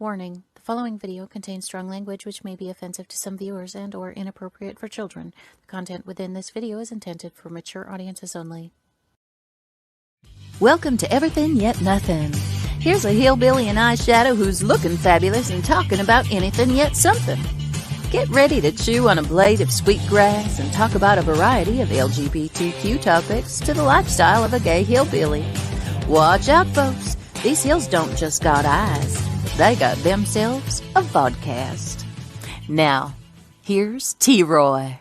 Warning, the following video contains strong language which may be offensive to some viewers and or inappropriate for children. The content within this video is intended for mature audiences only. Welcome to Everything Yet Nothing. Here's a hillbilly in eyeshadow who's looking fabulous and talking about anything yet something. Get ready to chew on a blade of sweet grass and talk about a variety of LGBTQ topics to the lifestyle of a gay hillbilly. Watch out, folks. These hills don't just got eyes. They got themselves a vodcast. Now, here's T-Roy.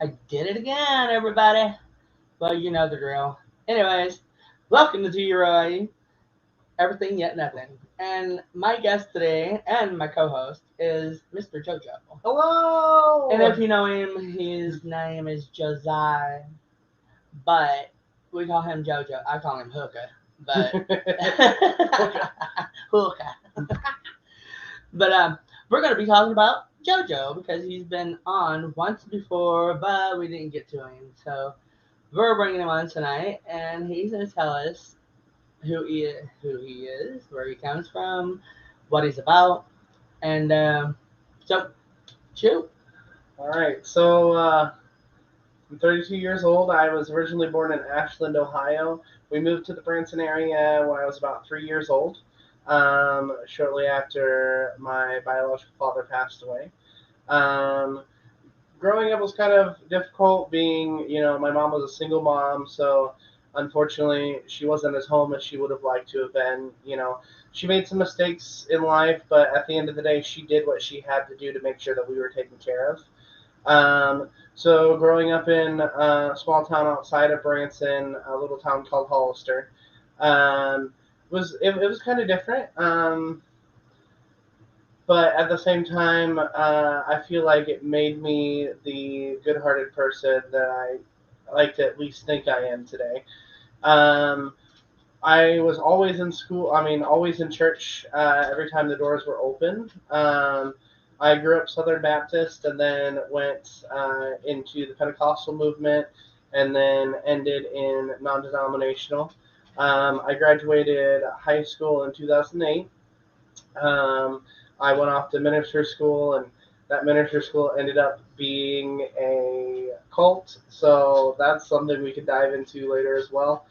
I did it again, everybody. Well, you know the drill. Anyways, welcome to T-Roy, Everything Yet Nothing. And my guest today, and my co-host, is Mr. JoJo. Hello! And if you know him, his name is Josiah. But we call him JoJo. I call him Hooker. But Hooker. But we're going to be talking about JoJo because he's been on once before, but we didn't get to him. So we're bringing him on tonight, and he's going to tell us who he is, where he comes from, what he's about, and so shoot. All right, so I'm 32 years old. I was originally born in Ashland, Ohio. We moved to the Branson area when I was about 3 years old, shortly after my biological father passed away. Growing up was kind of difficult being, my mom was a single mom, so unfortunately she wasn't as home as she would have liked to have been. She made some mistakes in life, but at the end of the day, she did what she had to do to make sure that we were taken care of. So growing up in a small town outside of Branson, a little town called Hollister, was kind of different. But at the same time, I feel like it made me the good-hearted person that I like to at least think I am today. I was always in school, always in church every time the doors were open. I grew up Southern Baptist and then went into the Pentecostal movement and then ended in non-denominational. I graduated high school in 2008. I went off to minister school, and that minister school ended up being a cult, so that's something we could dive into later as well.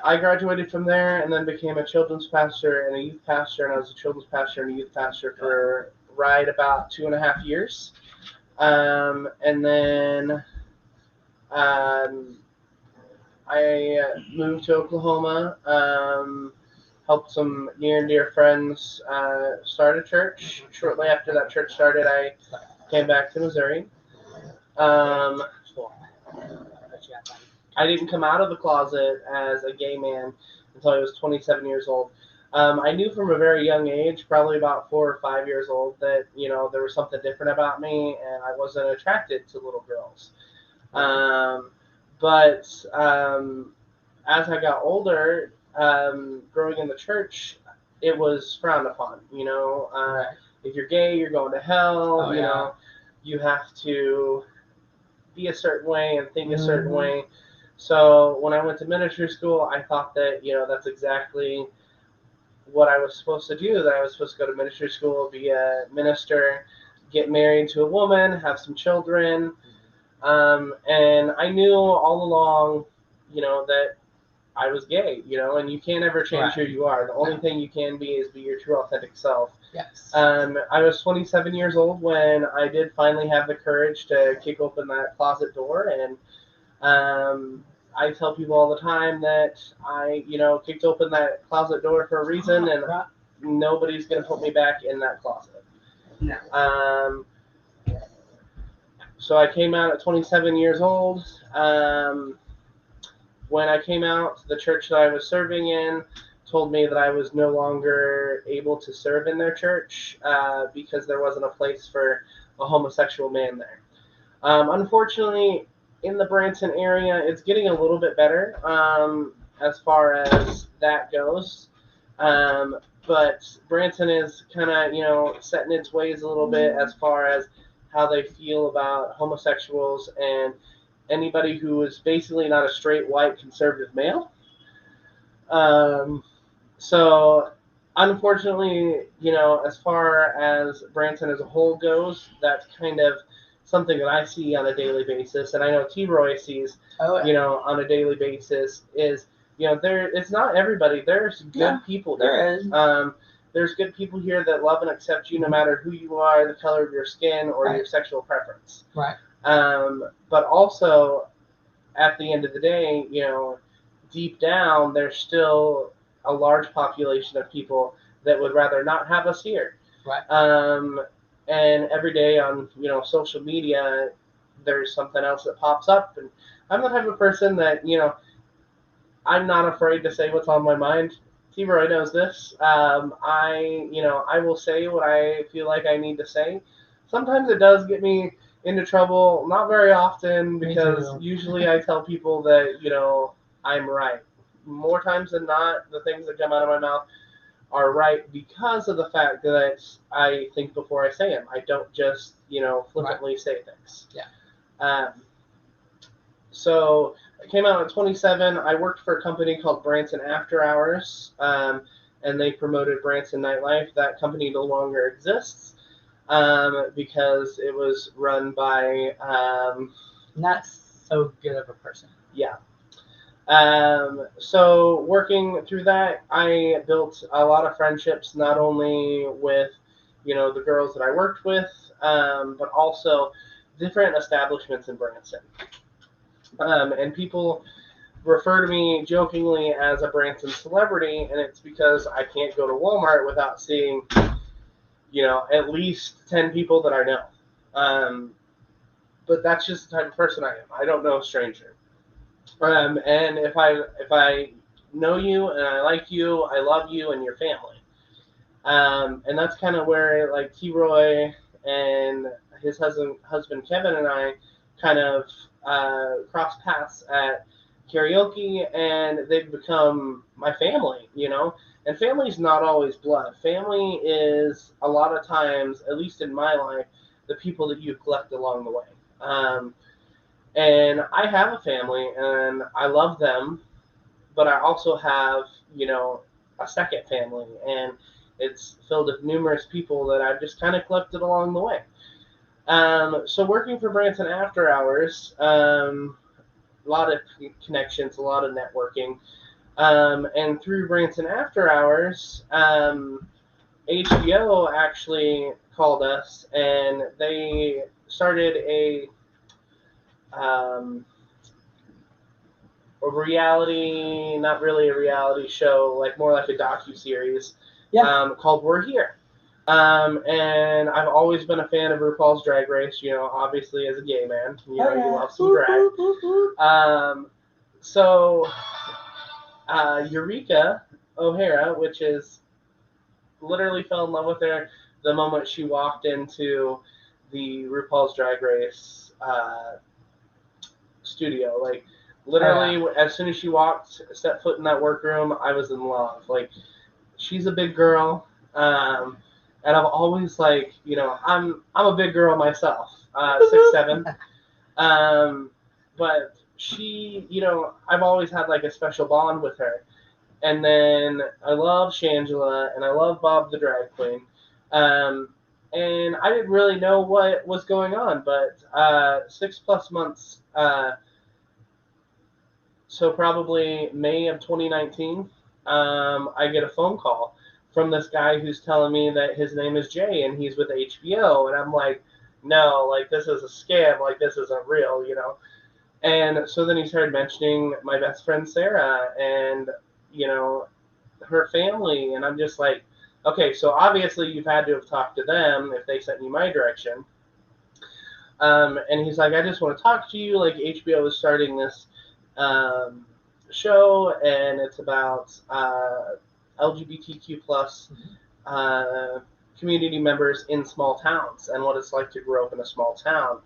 I graduated from there and then became a children's pastor and a youth pastor, and I was a children's pastor and a youth pastor for right about 2.5 years. And then I moved to Oklahoma, helped some near and dear friends start a church. Shortly after that church started, I came back to Missouri. I didn't come out of the closet as a gay man until I was 27 years old. I knew from a very young age, probably about 4 or 5 years old, that there was something different about me, and I wasn't attracted to little girls. But as I got older, growing in the church, it was frowned upon. If you're gay, you're going to hell. You have to be a certain way and think a certain way. So when I went to ministry school, I thought that, that's exactly what I was supposed to do, that I was supposed to go to ministry school, be a minister, get married to a woman, have some children. And I knew all along, that I was gay, and you can't ever change who you are. The only thing you can be is be your true, authentic self. Yes. I was 27 years old when I did finally have the courage to kick open that closet door, and I tell people all the time that I, kicked open that closet door for a reason, and nobody's going to put me back in that closet. No. So I came out at 27 years old. When I came out, the church that I was serving in told me that I was no longer able to serve in their church because there wasn't a place for a homosexual man there. Unfortunately, in the Branson area, it's getting a little bit better as far as that goes. But Branson is kind of, set in its ways a little bit as far as how they feel about homosexuals and anybody who is basically not a straight, white, conservative male. So unfortunately, as far as Branson as a whole goes, that's kind of something that I see on a daily basis, and I know T. Roy sees, on a daily basis. Is it's not everybody. There's good people here. There is. There's good people here that love and accept you no matter who you are, the color of your skin, or your sexual preference. Right. But also, at the end of the day, deep down, there's still a large population of people that would rather not have us here. Right. And every day on, social media, there's something else that pops up. And I'm the type of person that, I'm not afraid to say what's on my mind. T-Roy knows this. I will say what I feel like I need to say. Sometimes it does get me into trouble, not very often, because usually I tell people that, I'm right. More times than not, the things that come out of my mouth are right because of the fact that I think before I say them. I don't just, flippantly say things. Yeah. So I came out at 27. I worked for a company called Branson After Hours, and they promoted Branson Nightlife. That company no longer exists because it was run by... not so good of a person. Yeah. So working through that, I built a lot of friendships, not only with, the girls that I worked with, but also different establishments in Branson. And people refer to me jokingly as a Branson Celebrity, and it's because I can't go to Walmart without seeing, at least 10 people that I know. But that's just the type of person I am. I don't know a stranger. And if I know you and I like you, I love you and your family. And that's kind of where like T-Roy and his husband Kevin and I kind of crossed paths at karaoke, and they've become my family, And family's not always blood. Family is a lot of times, at least in my life, the people that you collect along the way. And I have a family, and I love them, but I also have, a second family, and it's filled with numerous people that I've just kind of collected along the way. So working for Branson After Hours, a lot of connections, a lot of networking, and through Branson After Hours, HBO actually called us, and they started a reality, not really a reality show, like more like a docu-series, called We're Here. And I've always been a fan of RuPaul's Drag Race, obviously as a gay man, you love some drag. So Eureka O'Hara, which is literally fell in love with her the moment she walked into the RuPaul's Drag Race studio. Like, literally, as soon as she stepped foot in that workroom, I was in love. Like, she's a big girl, and I've always I'm a big girl myself, 6'7". But she, I've always had like a special bond with her. And then I love Shangela, and I love Bob the Drag Queen. And I didn't really know what was going on, but 6+ months, so probably May of 2019, I get a phone call from this guy who's telling me that his name is Jay and he's with HBO. And I'm like, no, like, this is a scam. Like, this isn't real, And so then he started mentioning my best friend Sarah and, her family. And I'm just like, okay, so obviously you've had to have talked to them if they sent you my direction. And he's like, I just want to talk to you. Like, HBO is starting this show, and it's about LGBTQ plus community members in small towns and what it's like to grow up in a small town.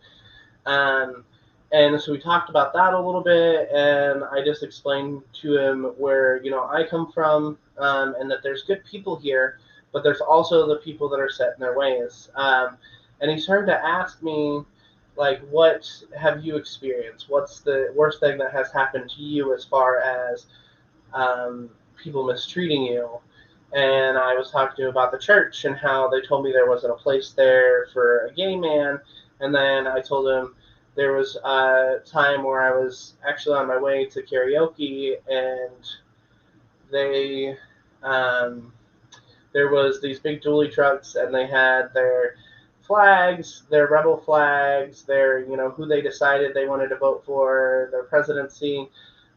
And so we talked about that a little bit, and I just explained to him where I come from, and that there's good people here, but there's also the people that are set in their ways. And he started to ask me, like, what have you experienced? What's the worst thing that has happened to you as far as people mistreating you. And I was talking to him about the church and how they told me there wasn't a place there for a gay man. And then I told him there was a time where I was actually on my way to karaoke, and they there was these big dually trucks, and they had their flags, their rebel flags, their, who they decided they wanted to vote for, their presidency.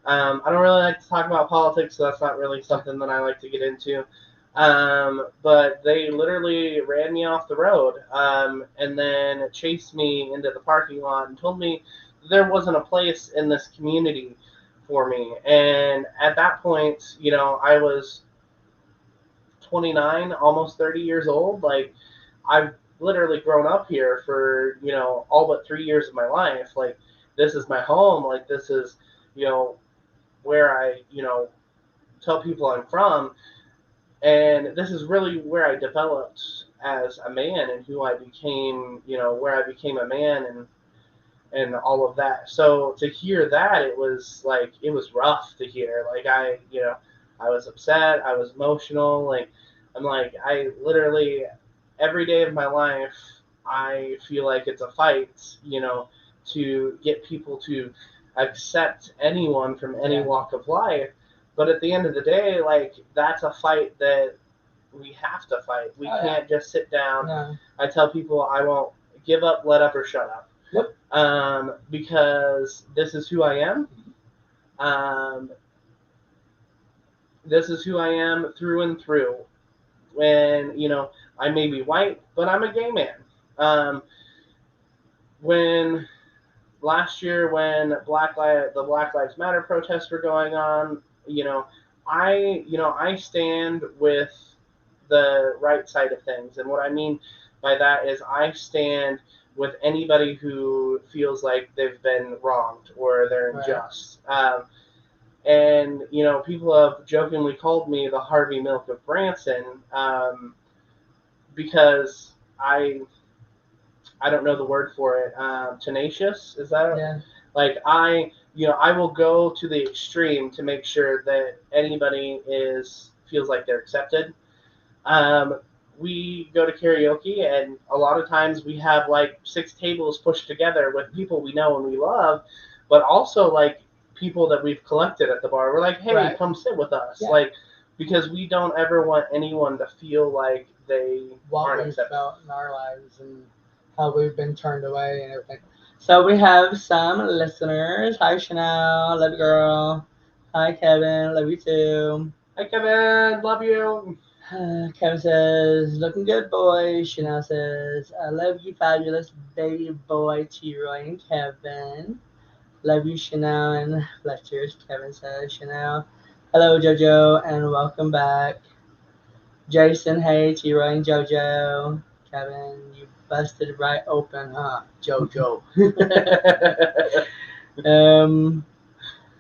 I don't really like to talk about politics, so that's not really something that I like to get into. But they literally ran me off the road, and then chased me into the parking lot and told me there wasn't a place in this community for me. And at that point, I was 29, almost 30 years old. Like, I've literally grown up here for, all but 3 years of my life. Like, this is my home. Like, this is, where I, tell people I'm from. And this is really where I developed as a man, and who I became, where I became a man, and all of that. So to hear that, it was rough to hear. Like, I was upset, I was emotional. Like, I'm like, I literally, every day of my life, I feel like it's a fight, to get people to accept anyone from any walk of life. But at the end of the day, like, that's a fight that we have to fight. We can't just sit down. No. I tell people I won't give up, let up, or shut up. Yep. Because this is who I am. This is who I am through and through. When, I may be white, but I'm a gay man. When last year, when the Black Lives Matter protests were going on, I stand with the right side of things. And what I mean by that is I stand with anybody who feels like they've been wronged or they're unjust. And, people have jokingly called me the Harvey Milk of Branson, because I don't know the word for it. Tenacious, is that it? Yeah. Like, I will go to the extreme to make sure that anybody feels like they're accepted. We go to karaoke, and a lot of times we have like 6 tables pushed together with people we know and we love, but also like people that we've collected at the bar. We're like, hey, come sit with us. Yeah. Like, because we don't ever want anyone to feel like they aren't accepted. Felt in our lives and how we've been turned away and everything. So we have some listeners. Hi, Chanel. Love you, girl. Hi, Kevin. Love you, too. Hi, Kevin. Love you. Kevin says, looking good, boy. Chanel says, I love you, fabulous baby boy, T-Roy and Kevin. Love you, Chanel and Fletcher's. Kevin says, Chanel. Hello, JoJo, and welcome back. Jason, hey, T-Roy and JoJo. Kevin, you busted right open, huh, JoJo?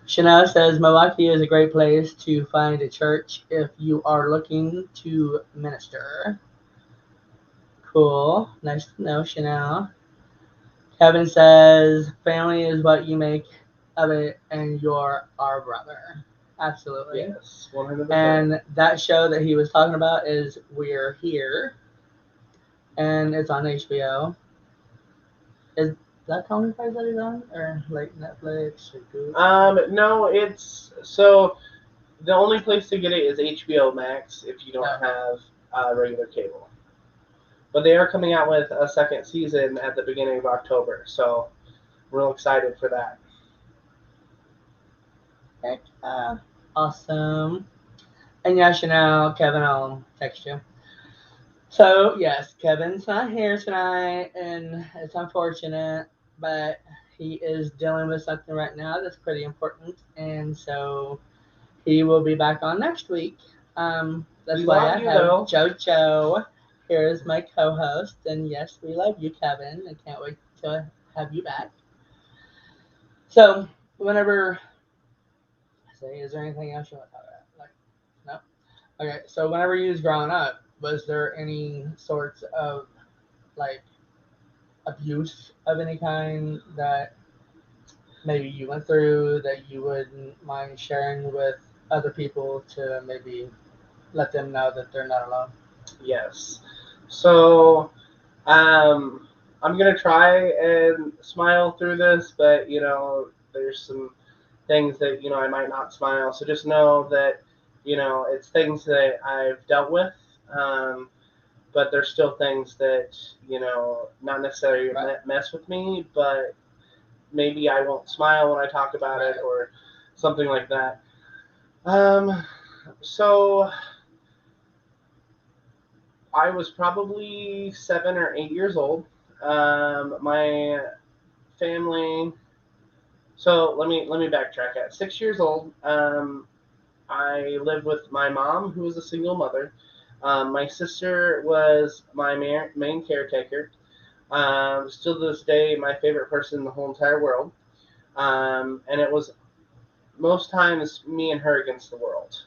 Chanel says, Milwaukee is a great place to find a church if you are looking to minister. Cool. Nice to know, Chanel. Kevin says, family is what you make of it, and you're our brother. Absolutely. Yes, 100%. And that show that he was talking about is We're Here, and it's on HBO. Is that Tony Price that he's on, or like Netflix or Google? No, it's so the only place to get it is HBO Max if you don't have regular cable. But they are coming out with a second season at the beginning of October, so we're real excited for that. Heck, awesome. And yeah, Chanel, Kevin, I'll text you. So, yes, Kevin's not here tonight, and it's unfortunate, but he is dealing with something right now that's pretty important, and so he will be back on next week. That's why I have JoJo here as my co-host, and yes, we love you, Kevin. I can't wait to have you back. So, whenever... Is there anything else you want to talk about? No? Okay, so whenever you was growing up, was there any sorts of, like, abuse of any kind that maybe you went through that you wouldn't mind sharing with other people to maybe let them know that they're not alone. Yes. So, I'm gonna try and smile through this, but there's some things that I might not smile. So just know that it's things that I've dealt with, but there's still things that not necessarily Right. mess with me, but maybe I won't smile when I talk about it or something like that. So I was probably 7 or 8 years old. My family. So let me backtrack. At 6 years old, I lived with my mom, who was a single mother. My sister was my main caretaker. Still to this day, my favorite person in the whole entire world. And it was most times me and her against the world.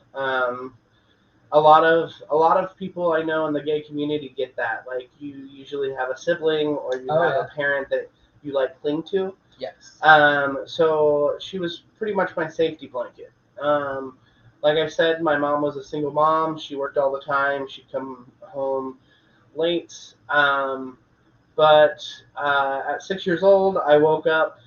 A lot of people I know in the gay community get that. Like you usually have a sibling or you have a parent that you cling to. Yes. So she was pretty much my safety blanket. Like I said, my mom was a single mom. She worked all the time. She'd come home late. But at 6 years old, I woke up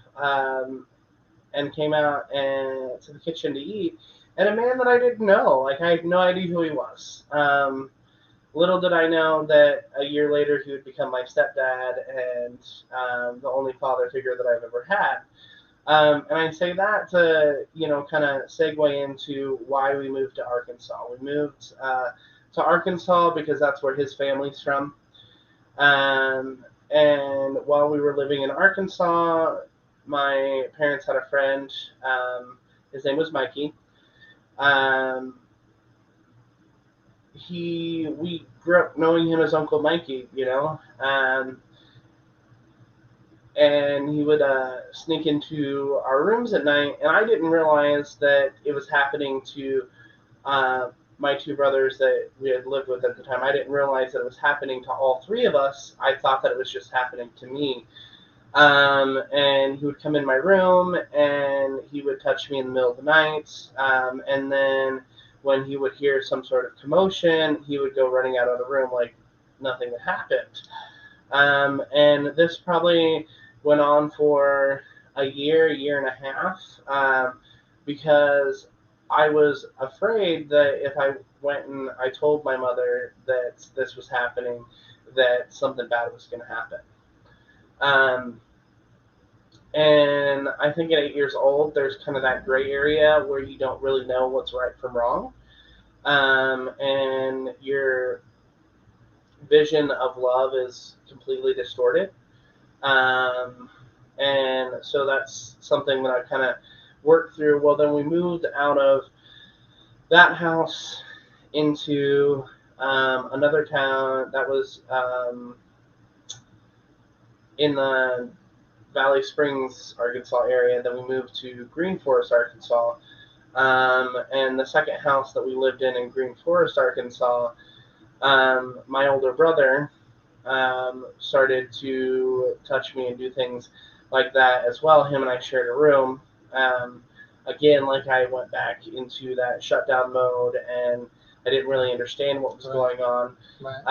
and came out to the kitchen to eat, and a man that I didn't know, I had no idea who he was. Little did I know that a year later he would become my stepdad and the only father figure that I've ever had. And I say that to kind of segue into why we moved to Arkansas. We moved to Arkansas because that's where his family's from. And while we were living in Arkansas, my parents had a friend. His name was Mikey. Um, we grew up knowing him as Uncle Mikey, and he would sneak into our rooms at night, and I didn't realize that it was happening to my two brothers that we had lived with at the time. I didn't realize that it was happening to all three of us. I thought that it was just happening to me. And he would come in my room and he would touch me in the middle of the night. And then when he would hear some sort of commotion, he would go running out of the room like nothing had happened. And this probably went on for a year and a half, because I was afraid that if I went and I told my mother that this was happening, that something bad was going to happen. And I think at 8 years old, there's kind of that gray area where you don't really know what's right from wrong. And your vision of love is completely distorted. And so that's something that I kind of worked through. Well, then we moved out of that house into another town that was in the Valley Springs, Arkansas area. Then we moved to Green Forest, Arkansas. And the second house that we lived in Green Forest, Arkansas, my older brother started to touch me and do things like that as well. Him and I shared a room. Again, like I went back into that shutdown mode and I didn't really understand what was going on. Right.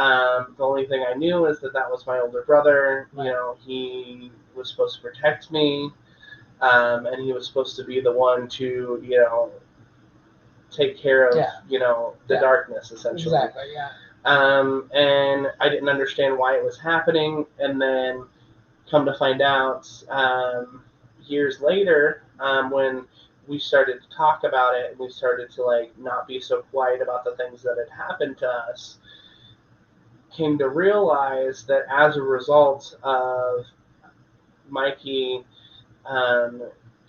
The only thing I knew is that was my older brother. Right. He was supposed to protect me, and he was supposed to be the one to, take care of, the darkness, essentially. Exactly, yeah. And I didn't understand why it was happening, and then come to find out years later, when we started to talk about it and we started to not be so quiet about the things that had happened to us, came to realize that as a result of Mikey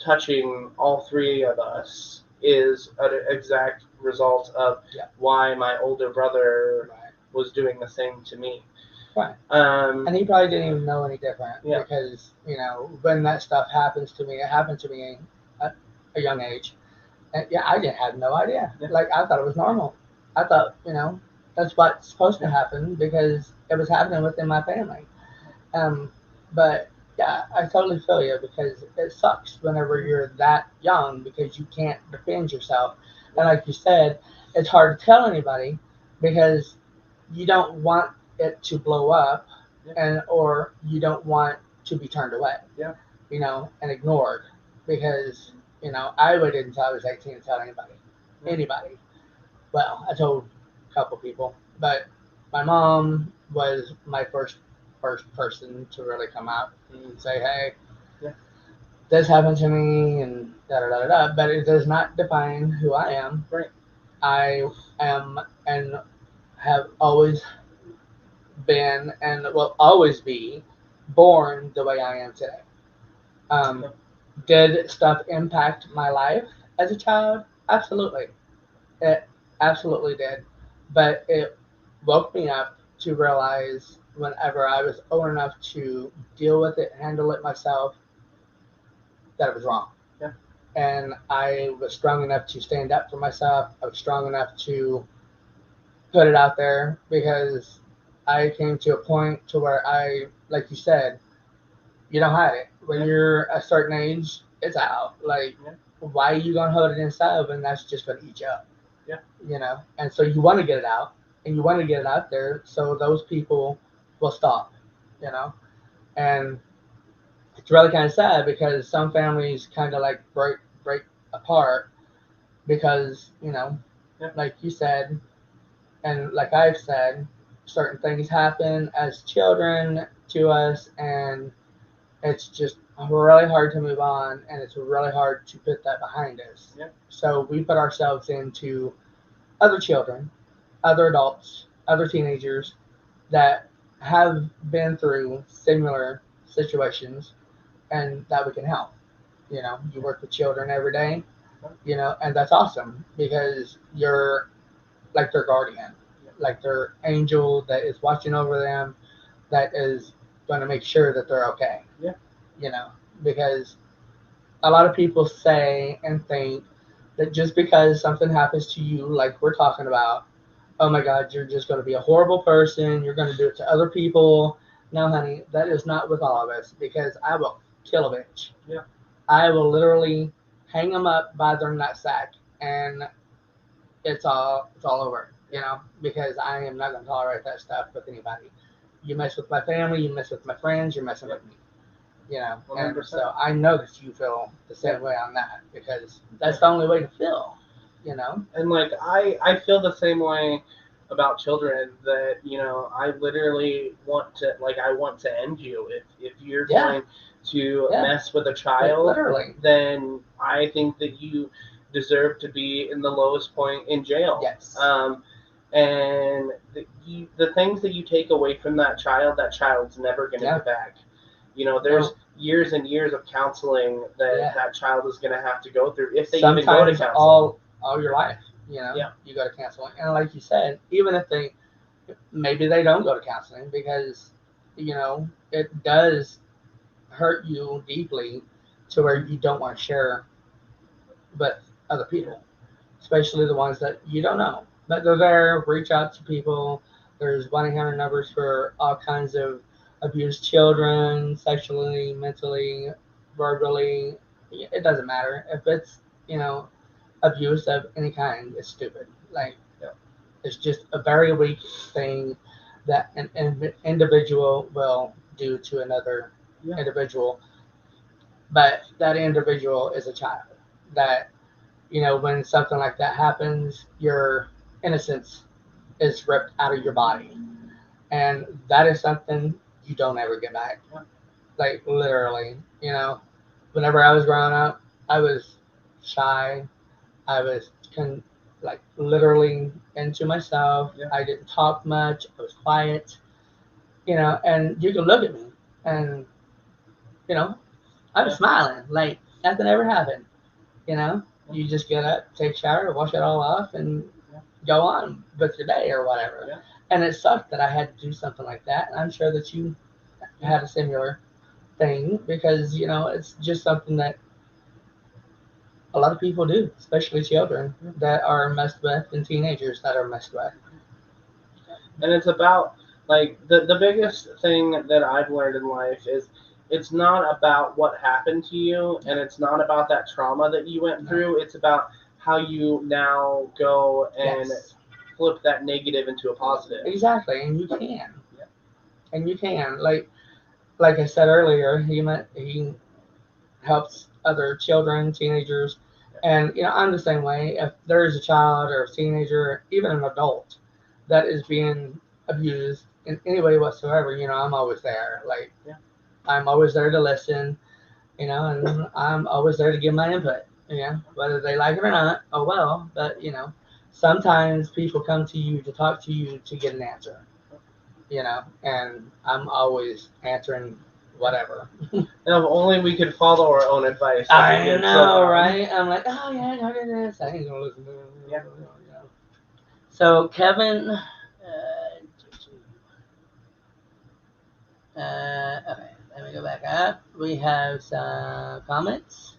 touching all three of us is an exact result of why my older brother was doing the same to me. Right. And he probably didn't even know any different because, when that stuff happens to me, it happened to me at a young age. And I didn't have no idea. Yeah. I thought it was normal. I thought, that's what's supposed to happen because it was happening within my family. But yeah, I totally feel you because it sucks whenever you're that young because you can't defend yourself. And like you said, it's hard to tell anybody because you don't want it to blow up, and or you don't want to be turned away. Yeah. And ignored because I waited until I was 18 to tell anybody. Anybody. Well, I told a couple people, but my mom was my first person to really come out and say, "Hey, this happened to me," and da da da da. But it does not define who I am. Right. I am and have always been and will always be born the way I am today. Um, did stuff impact my life as a child? Absolutely. It absolutely did. But it woke me up to realize whenever I was old enough to deal with it, handle it myself, that it was wrong. Yeah. And I was strong enough to stand up for myself. I was strong enough to put it out there because I came to a point to where like you said, you don't hide it. When you're a certain age, it's out. Like, why are you gonna hold it inside when that's just gonna eat you up? Yeah. And so you want to get it out, and you want to get it out there, so those people will stop. And it's really kind of sad because some families kind of like break apart because like you said, and like I've said, certain things happen as children to us, and it's just really hard to move on, and it's really hard to put that behind us. Yeah. So we put ourselves into other children, other adults, other teenagers that have been through similar situations, and that we can help. You work with children every day, and that's awesome because you're like their guardian, like their angel that is watching over them, that is going to make sure that they're okay. Yeah. Because a lot of people say and think that just because something happens to you, like we're talking about, oh my God, you're just going to be a horrible person. You're going to do it to other people. No, honey, that is not with all of us because I will kill a bitch. Yeah. I will literally hang them up by their nutsack, and it's all over. Because I am not going to tolerate that stuff with anybody. You mess with my family, you mess with my friends, you're messing with me. And 100%. so I know that you feel the same way on that because that's the only way to feel. And like I feel the same way about children that I literally want to end you if you're going to mess with a child. Literally. Then I think that you deserve to be in the lowest point in jail. Yes. And the things that you take away from that child's never going to get back. There's years and years of counseling that child is going to have to go through if they even go to counseling. all your life. You go to counseling, and like you said, even if maybe they don't go to counseling because it does hurt you deeply to where you don't want to share with other people, especially the ones that you don't know. But they're there. Reach out to people. There's 1-800 numbers for all kinds of abused children, sexually, mentally, verbally. It doesn't matter if it's abuse of any kind. It's stupid. Like it's just a very weak thing that an individual will do to another individual. But that individual is a child. That when something like that happens, your innocence is ripped out of your body, and that is something you don't ever get back. Like literally, whenever I was growing up, I was shy. I was literally into myself. I didn't talk much. I was quiet. And you can look at me, and I was smiling like nothing ever happened. You just get up, take a shower, wash it all off, and go on with your day or whatever. Yeah. And it sucked that I had to do something like that. And I'm sure that you had a similar thing because it's just something that a lot of people do, especially children that are messed with and teenagers that are messed with. And it's about like the biggest thing that I've learned in life is it's not about what happened to you, and it's not about that trauma that you went through. It's about how you now go and Yes. flip that negative into a positive. Exactly, and you can. Yeah. And you can. Like I said earlier, he helps other children, teenagers, and I'm the same way. If there is a child or a teenager, even an adult, that is being abused in any way whatsoever, I'm always there. Yeah. I'm always there to listen, and I'm always there to give my input. Whether they like it or not, oh well. But sometimes people come to you to talk to you to get an answer. And I'm always answering whatever. And if only we could follow our own advice. I know, right? I'm like, oh yeah, don't do this. I ain't gonna listen to it. Yeah. So Kevin, okay, let me go back up. We have some comments.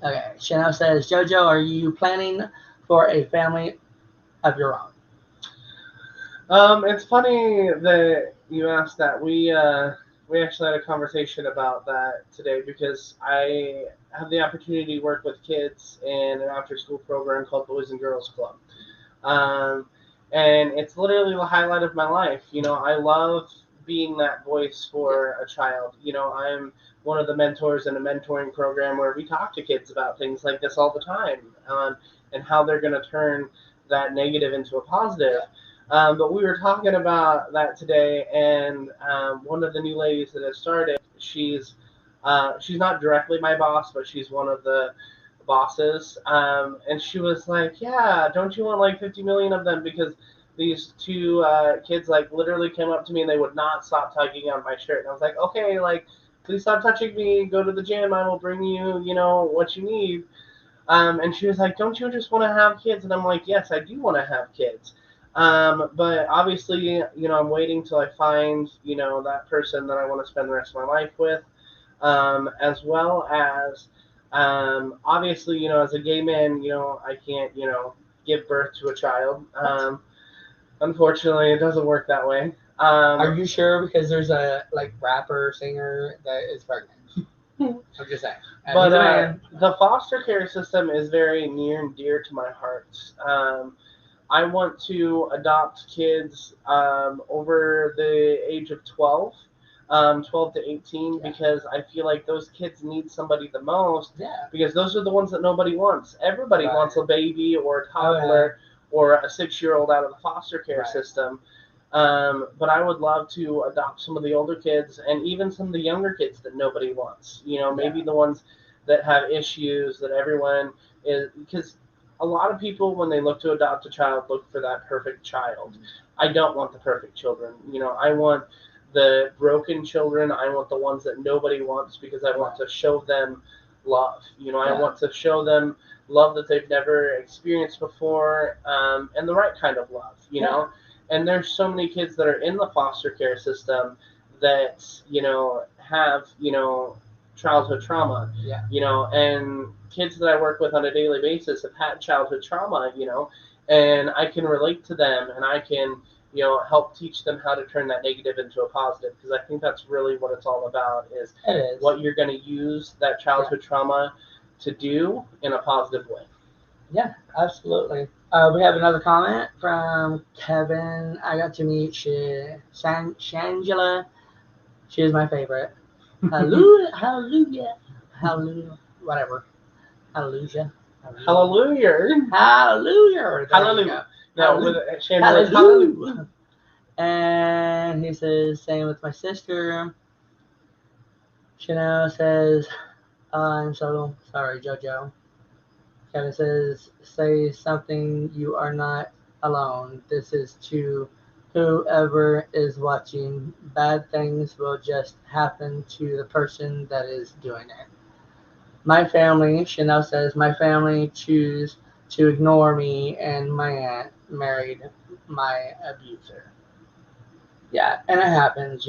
Okay, Chanel says, JoJo, are you planning for a family of your own? It's funny that you asked that. We actually had a conversation about that today because I have the opportunity to work with kids in an after-school program called Boys and Girls Club. And it's literally the highlight of my life. I love being that voice for a child. I'm one of the mentors in a mentoring program where we talk to kids about things like this all the time, and how they're going to turn that negative into a positive. But we were talking about that today, and one of the new ladies that has started, she's not directly my boss, but she's one of the bosses. And she was like, "Yeah, don't you want like 50 million of them?" Because these two kids like literally came up to me and they would not stop tugging on my shirt. And I was like, "Okay, like please stop touching me. Go to the gym. I will bring you, what you need." And she was like, "Don't you just want to have kids?" And I'm like, "Yes, I do want to have kids." But obviously, I'm waiting till I find, that person that I want to spend the rest of my life with, as well as, obviously, as a gay man, I can't, give birth to a child. Unfortunately, it doesn't work that way. Are you sure? Because there's a rapper singer that is pregnant. I'm just saying. But the foster care system is very near and dear to my heart. I want to adopt kids over the age of 12, 12 to 18, because I feel like those kids need somebody the most. Yeah. Because those are the ones that nobody wants. Everybody wants a baby or a toddler or a 6-year-old out of the foster care system. But I would love to adopt some of the older kids and even some of the younger kids that nobody wants. Maybe the ones that have issues that everyone is, because a lot of people, when they look to adopt a child, look for that perfect child. I don't want the perfect children. I want the broken children. I want the ones that nobody wants because I want to show them love. I want to show them love that they've never experienced before, and the right kind of love, And there's so many kids that are in the foster care system that, have, childhood trauma, and kids that I work with on a daily basis have had childhood trauma, and I can relate to them and I can, help teach them how to turn that negative into a positive, because I think that's really what it's all about is what you're going to use that childhood trauma to do in a positive way. Yeah, absolutely. We have another comment from Kevin. I got to meet Shangela. She is my favorite. Hallelujah, hallelujah, hallelujah, whatever. Hallelujah. Hallelujah. Hallelujah. Hallelujah. No, with hallelujah. And he says, same with my sister. Chanel says, I'm so sorry, JoJo. Kevin says, say something, you are not alone. This is to whoever is watching. Bad things will just happen to the person that is doing it. My family, Chanel says, my family choose to ignore me, and my aunt married my abuser. Yeah, and it happens,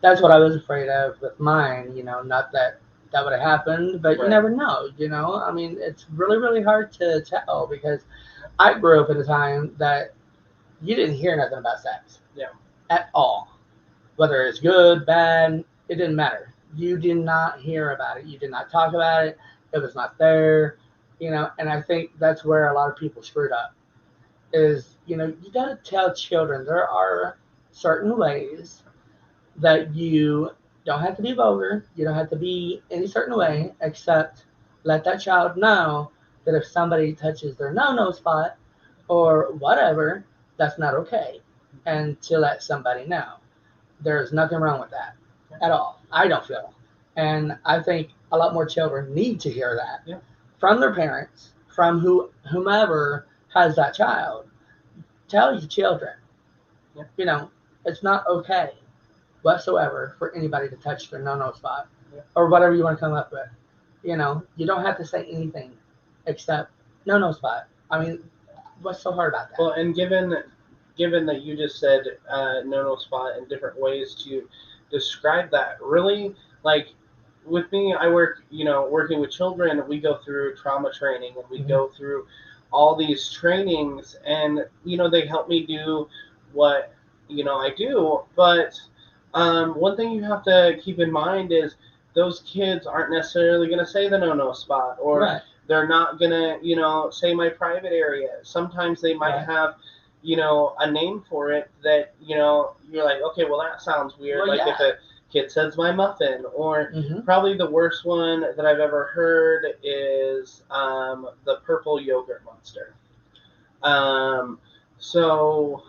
that's what I was afraid of with mine, not that would have happened, but you never know, I mean, it's really, really hard to tell because I grew up in a time that you didn't hear nothing about sex. Yeah. At all. Whether it's good, bad, it didn't matter. You did not hear about it. You did not talk about it. it was not there, and I think that's where a lot of people screwed up is, you got to tell children there are certain ways that you don't have to be vulgar, you don't have to be any certain way, except let that child know that if somebody touches their no-no spot or whatever, that's not okay, and to let somebody know. There's nothing wrong with that at all. I don't feel. And I think a lot more children need to hear that from their parents, from whomever has that child. Tell your children, it's not okay whatsoever for anybody to touch their no-no spot or whatever you want to come up with. You don't have to say anything except no-no spot. I mean, what's so hard about that? Well, and given that you just said no spot and different ways to describe that, really, like with me, I work, working with children, we go through trauma training and we go through all these trainings, and they help me do what I do. But one thing you have to keep in mind is those kids aren't necessarily going to say the no spot, or they're not going to say my private area. Sometimes they might have a name for it that you're like, okay, well, that sounds weird. If a kid says my muffin, or probably the worst one that I've ever heard is the purple yogurt monster. So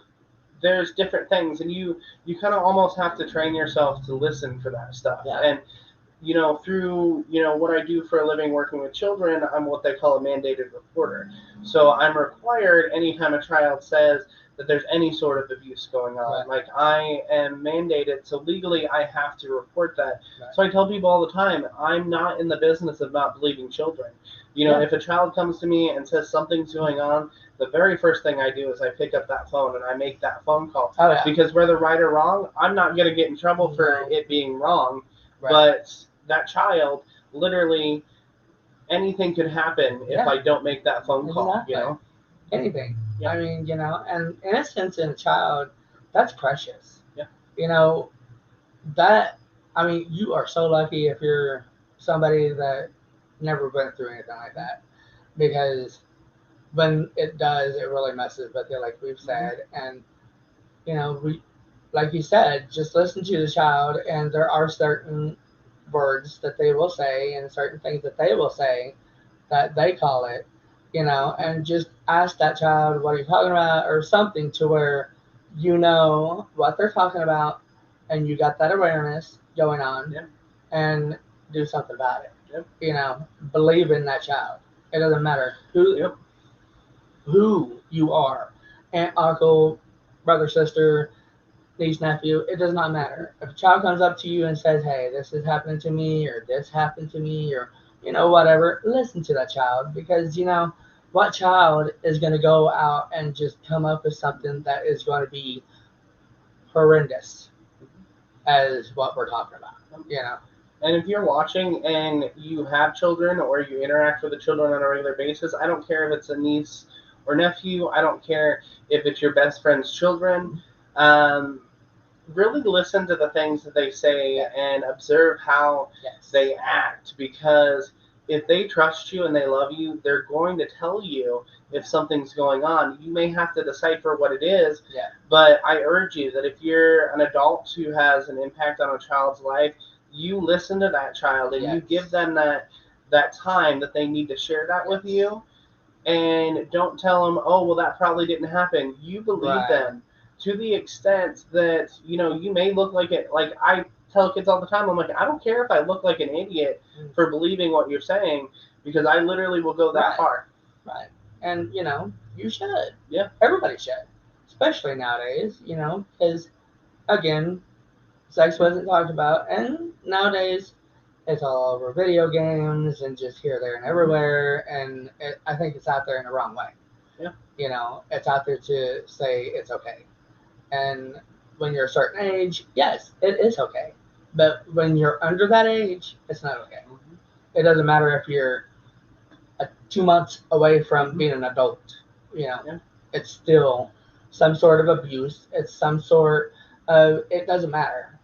there's different things, and you kind of almost have to train yourself to listen for that stuff. And through what I do for a living working with children, I'm what they call a mandated reporter. So I'm required anytime a child says that there's any sort of abuse going on. Like, I am mandated, so legally I have to report that. So I tell people all the time, I'm not in the business of not believing children. If a child comes to me and says something's going on, the very first thing I do is I pick up that phone and I make that phone call. Because whether right or wrong, I'm not going to get in trouble for it being wrong. But that child, literally, anything could happen if I don't make that phone call. Anything. I mean, and innocence in a child, that's precious. That, I mean, you are so lucky if you're somebody that never went through anything like that, because when it does, it really messes with you, like we've said. And we, like you said, just listen to the child, and there are certain words that they will say and certain things that they will say that they call it, and just ask that child, what are you talking about, or something, to where what they're talking about, and you got that awareness going on, and do something about it. Believe in that child. It doesn't matter who you are, aunt, uncle, brother, sister, niece, nephew. It does not matter. If a child comes up to you and says, hey, this is happening to me, or this happened to me, or whatever, listen to that child, because what child is going to go out and just come up with something that is going to be horrendous as what we're talking about. And if you're watching and you have children, or you interact with the children on a regular basis, I don't care if it's a niece or nephew, I don't care if it's your best friend's children, really listen to the things that they say and observe how they act, because if they trust you and they love you, they're going to tell you if something's going on. You may have to decipher what it is, but I urge you that if you're an adult who has an impact on a child's life, you listen to that child, and you give them that time that they need to share that with you, and don't tell them, oh, well, that probably didn't happen. You believe them to the extent that, you may look like it. Like, I tell kids all the time, I'm like, I don't care if I look like an idiot for believing what you're saying, because I literally will go that far. And, you should. Everybody should. Especially nowadays, because, again, sex wasn't talked about, and nowadays it's all over video games and just here, there, and everywhere, and I think it's out there in the wrong way. It's out there to say it's okay. And when you're a certain age, yes, it is okay. But when you're under that age, it's not okay. It doesn't matter if you're 2 months away from being an adult. It's still some sort of abuse. It's some sort of, it doesn't matter.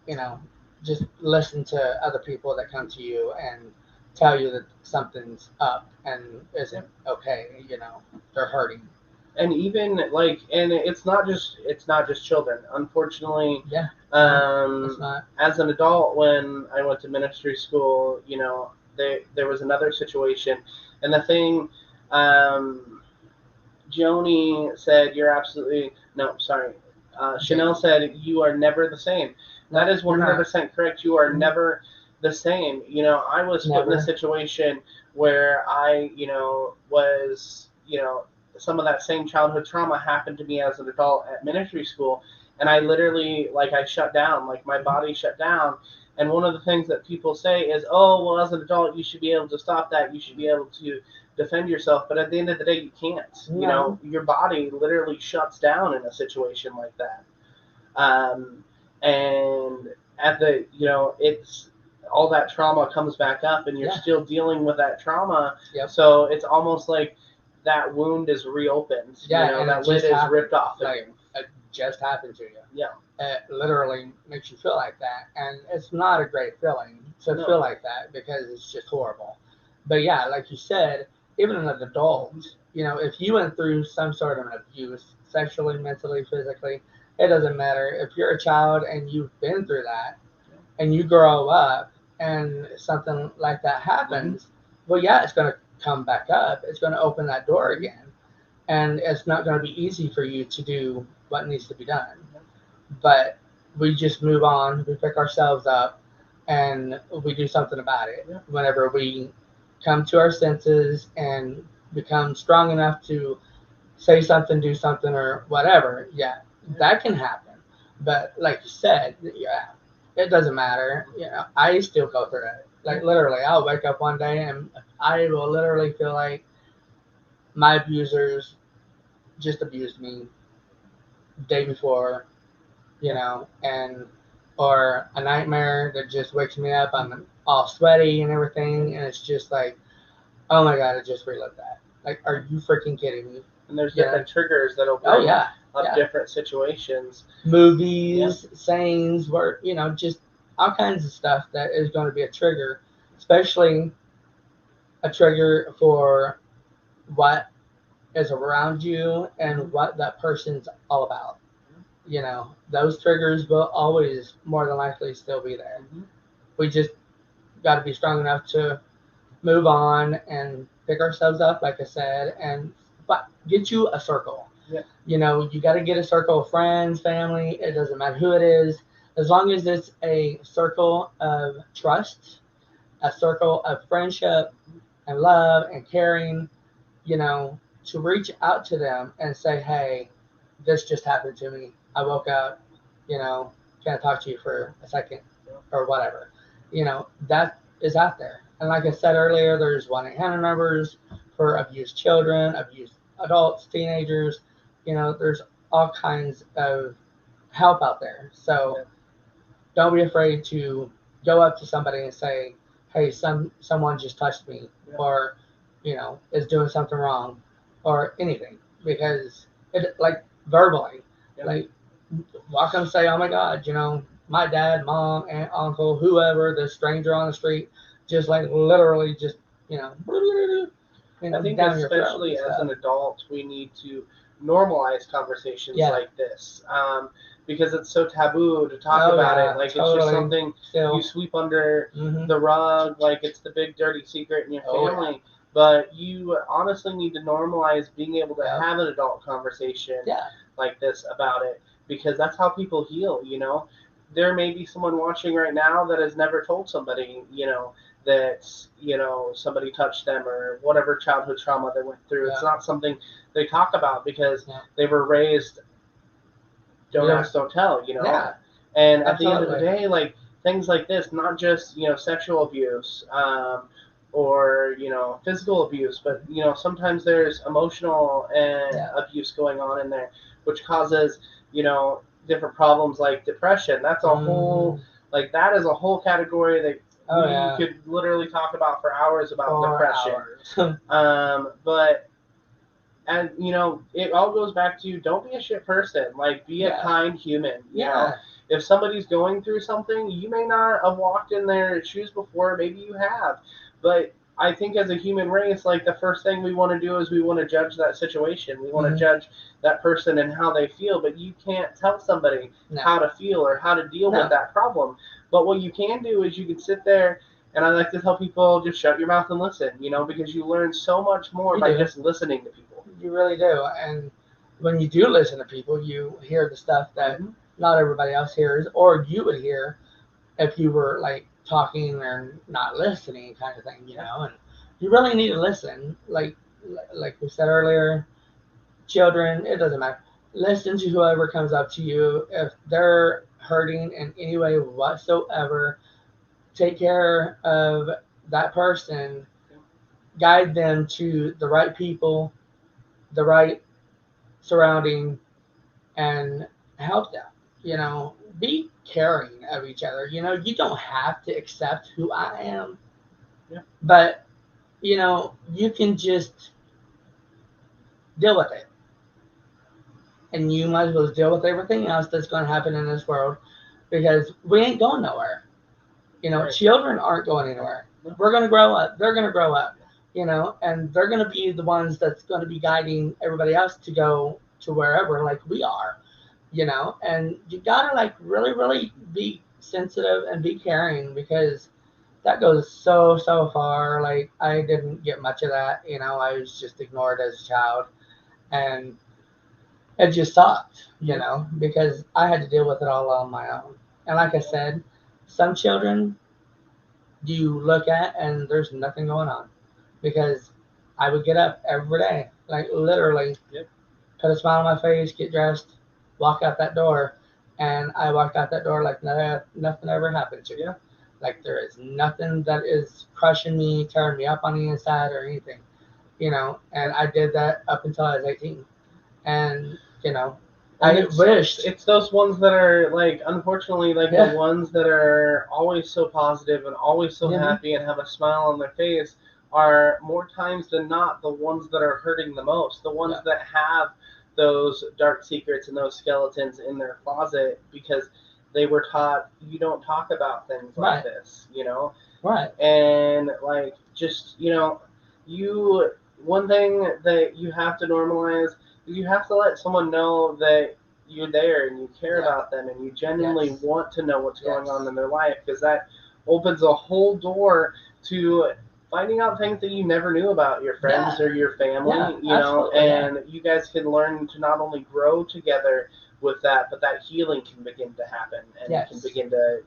Just listen to other people that come to you and tell you that something's up and isn't okay. They're hurting. And even and it's not just children. Unfortunately, Yeah. It's not. as an adult, when I went to ministry school, there was another situation, and the thing, Joni said, "You're absolutely no, sorry." Chanel said, "You are never the same." That is 100% correct. You are never the same. I was put in a situation where I, was, some of that same childhood trauma happened to me as an adult at ministry school, and I literally, I shut down, my body shut down. And one of the things that people say is, "Oh, well, as an adult, you should be able to stop that. You should be able to defend yourself." But at the end of the day, you can't. No. Your body literally shuts down in a situation like that. And at the, it's all that trauma comes back up, and you're still dealing with that trauma. Yep. So it's almost like that wound is reopened. Yeah, and that lid is ripped off. Like it just happened to you. Yeah. It literally makes you feel like that, and it's not a great feeling to feel like that because it's just horrible. But yeah, like you said, even as an adult, if you went through some sort of an abuse, sexually, mentally, physically, it doesn't matter. If you're a child and you've been through that, and you grow up, and something like that happens, well, yeah, it's going to come back up. It's going to open that door again, and it's not going to be easy for you to do what needs to be done. But we just move on, we pick ourselves up, and we do something about it. Whenever we come to our senses and become strong enough to say something, do something, or whatever, that can happen. But like you said, it doesn't matter. I still go through it. Like literally, I'll wake up one day and I will literally feel like my abusers just abused me the day before, and or a nightmare that just wakes me up. I'm all sweaty and everything, and it's just like, oh my god, I just relived that. Like, are you freaking kidding me? And there's different triggers that'll bring up different situations. Movies, sayings, where just all kinds of stuff that is going to be a trigger, especially a trigger for what is around you and what that person's all about. Those triggers will always more than likely still be there. We just got to be strong enough to move on and pick ourselves up, like I said, and get you a circle. You got to get a circle of friends, family. It doesn't matter who it is, as long as it's a circle of trust, a circle of friendship and love and caring. To reach out to them and say, "Hey, this just happened to me. I woke up. Can I talk to you for a second, or whatever?" That is out there. And like I said earlier, there's 1-800 numbers for abused children, abused adults, teenagers. There's all kinds of help out there. So don't be afraid to go up to somebody and say, "Hey, someone just touched me," or is doing something wrong, or anything, because it, like, verbally, like, walk up and say, "Oh my God, my dad, mom, aunt, uncle, whoever, the stranger on the street, just like literally just, I think especially as an adult, we need to normalize conversations like this, because it's so taboo to talk about it. Like, it's just something you sweep under the rug, like it's the big dirty secret in your family. But you honestly need to normalize being able to have an adult conversation like this about it, because that's how people heal. There may be someone watching right now that has never told somebody, that somebody touched them or whatever childhood trauma they went through. It's not something they talk about because they were raised don't ask, don't tell. And at the end of the day, like, things like this, not just sexual abuse, or physical abuse, but sometimes there's emotional abuse going on in there, which causes different problems like depression. That's a whole that is a whole category that we could literally talk about for hours about depression. But and it all goes back to, don't be a shit person. Like, be a kind human. If somebody's going through something, you may not have walked in their shoes before, maybe you have, But I think as a human race, like the first thing we want to do is we want to judge that situation. We want to judge that person and how they feel, but you can't tell somebody how to feel or how to deal with that problem. But what you can do is you can sit there, and I like to tell people just shut your mouth and listen, because you learn so much more by just listening to people. You really do. And when you do listen to people, you hear the stuff that not everybody else hears, or you would hear if you were like talking or not listening, kind of thing, And you really need to listen. Like we said earlier, children, it doesn't matter. Listen to whoever comes up to you. If they're hurting in any way whatsoever, take care of that person, guide them to the right people, the right surrounding, and help them. Be caring of each other. You don't have to accept who I am, but you can just deal with it, and you might as well deal with everything else that's going to happen in this world, because we ain't going nowhere. Children aren't going anywhere. We're going to grow up. They're going to grow up. And they're going to be the ones that's going to be guiding everybody else to go to wherever, like we are. And you gotta like really, really be sensitive and be caring, because that goes so far. Like I didn't get much of that. I was just ignored as a child, and it just sucked. Because I had to deal with it all on my own. And like I said, some children you look at and there's nothing going on, because I would get up every day, like literally, put a smile on my face, get dressed, walk out that door, and I walked out that door like nothing ever happened to me. Like there is nothing that is crushing me, tearing me up on the inside or anything, And I did that up until I was 18, and I wished it's those ones that are like, unfortunately, like the ones that are always so positive and always so happy and have a smile on their face are more times than not the ones that are hurting the most. The ones that have those dark secrets and those skeletons in their closet, because they were taught you don't talk about things like this, Right. And like just one thing that you have to normalize, you have to let someone know that you're there and you care about them and you genuinely want to know what's going on in their life, because that opens a whole door to finding out things that you never knew about your friends or your family, and you guys can learn to not only grow together with that, but that healing can begin to happen and it can begin to,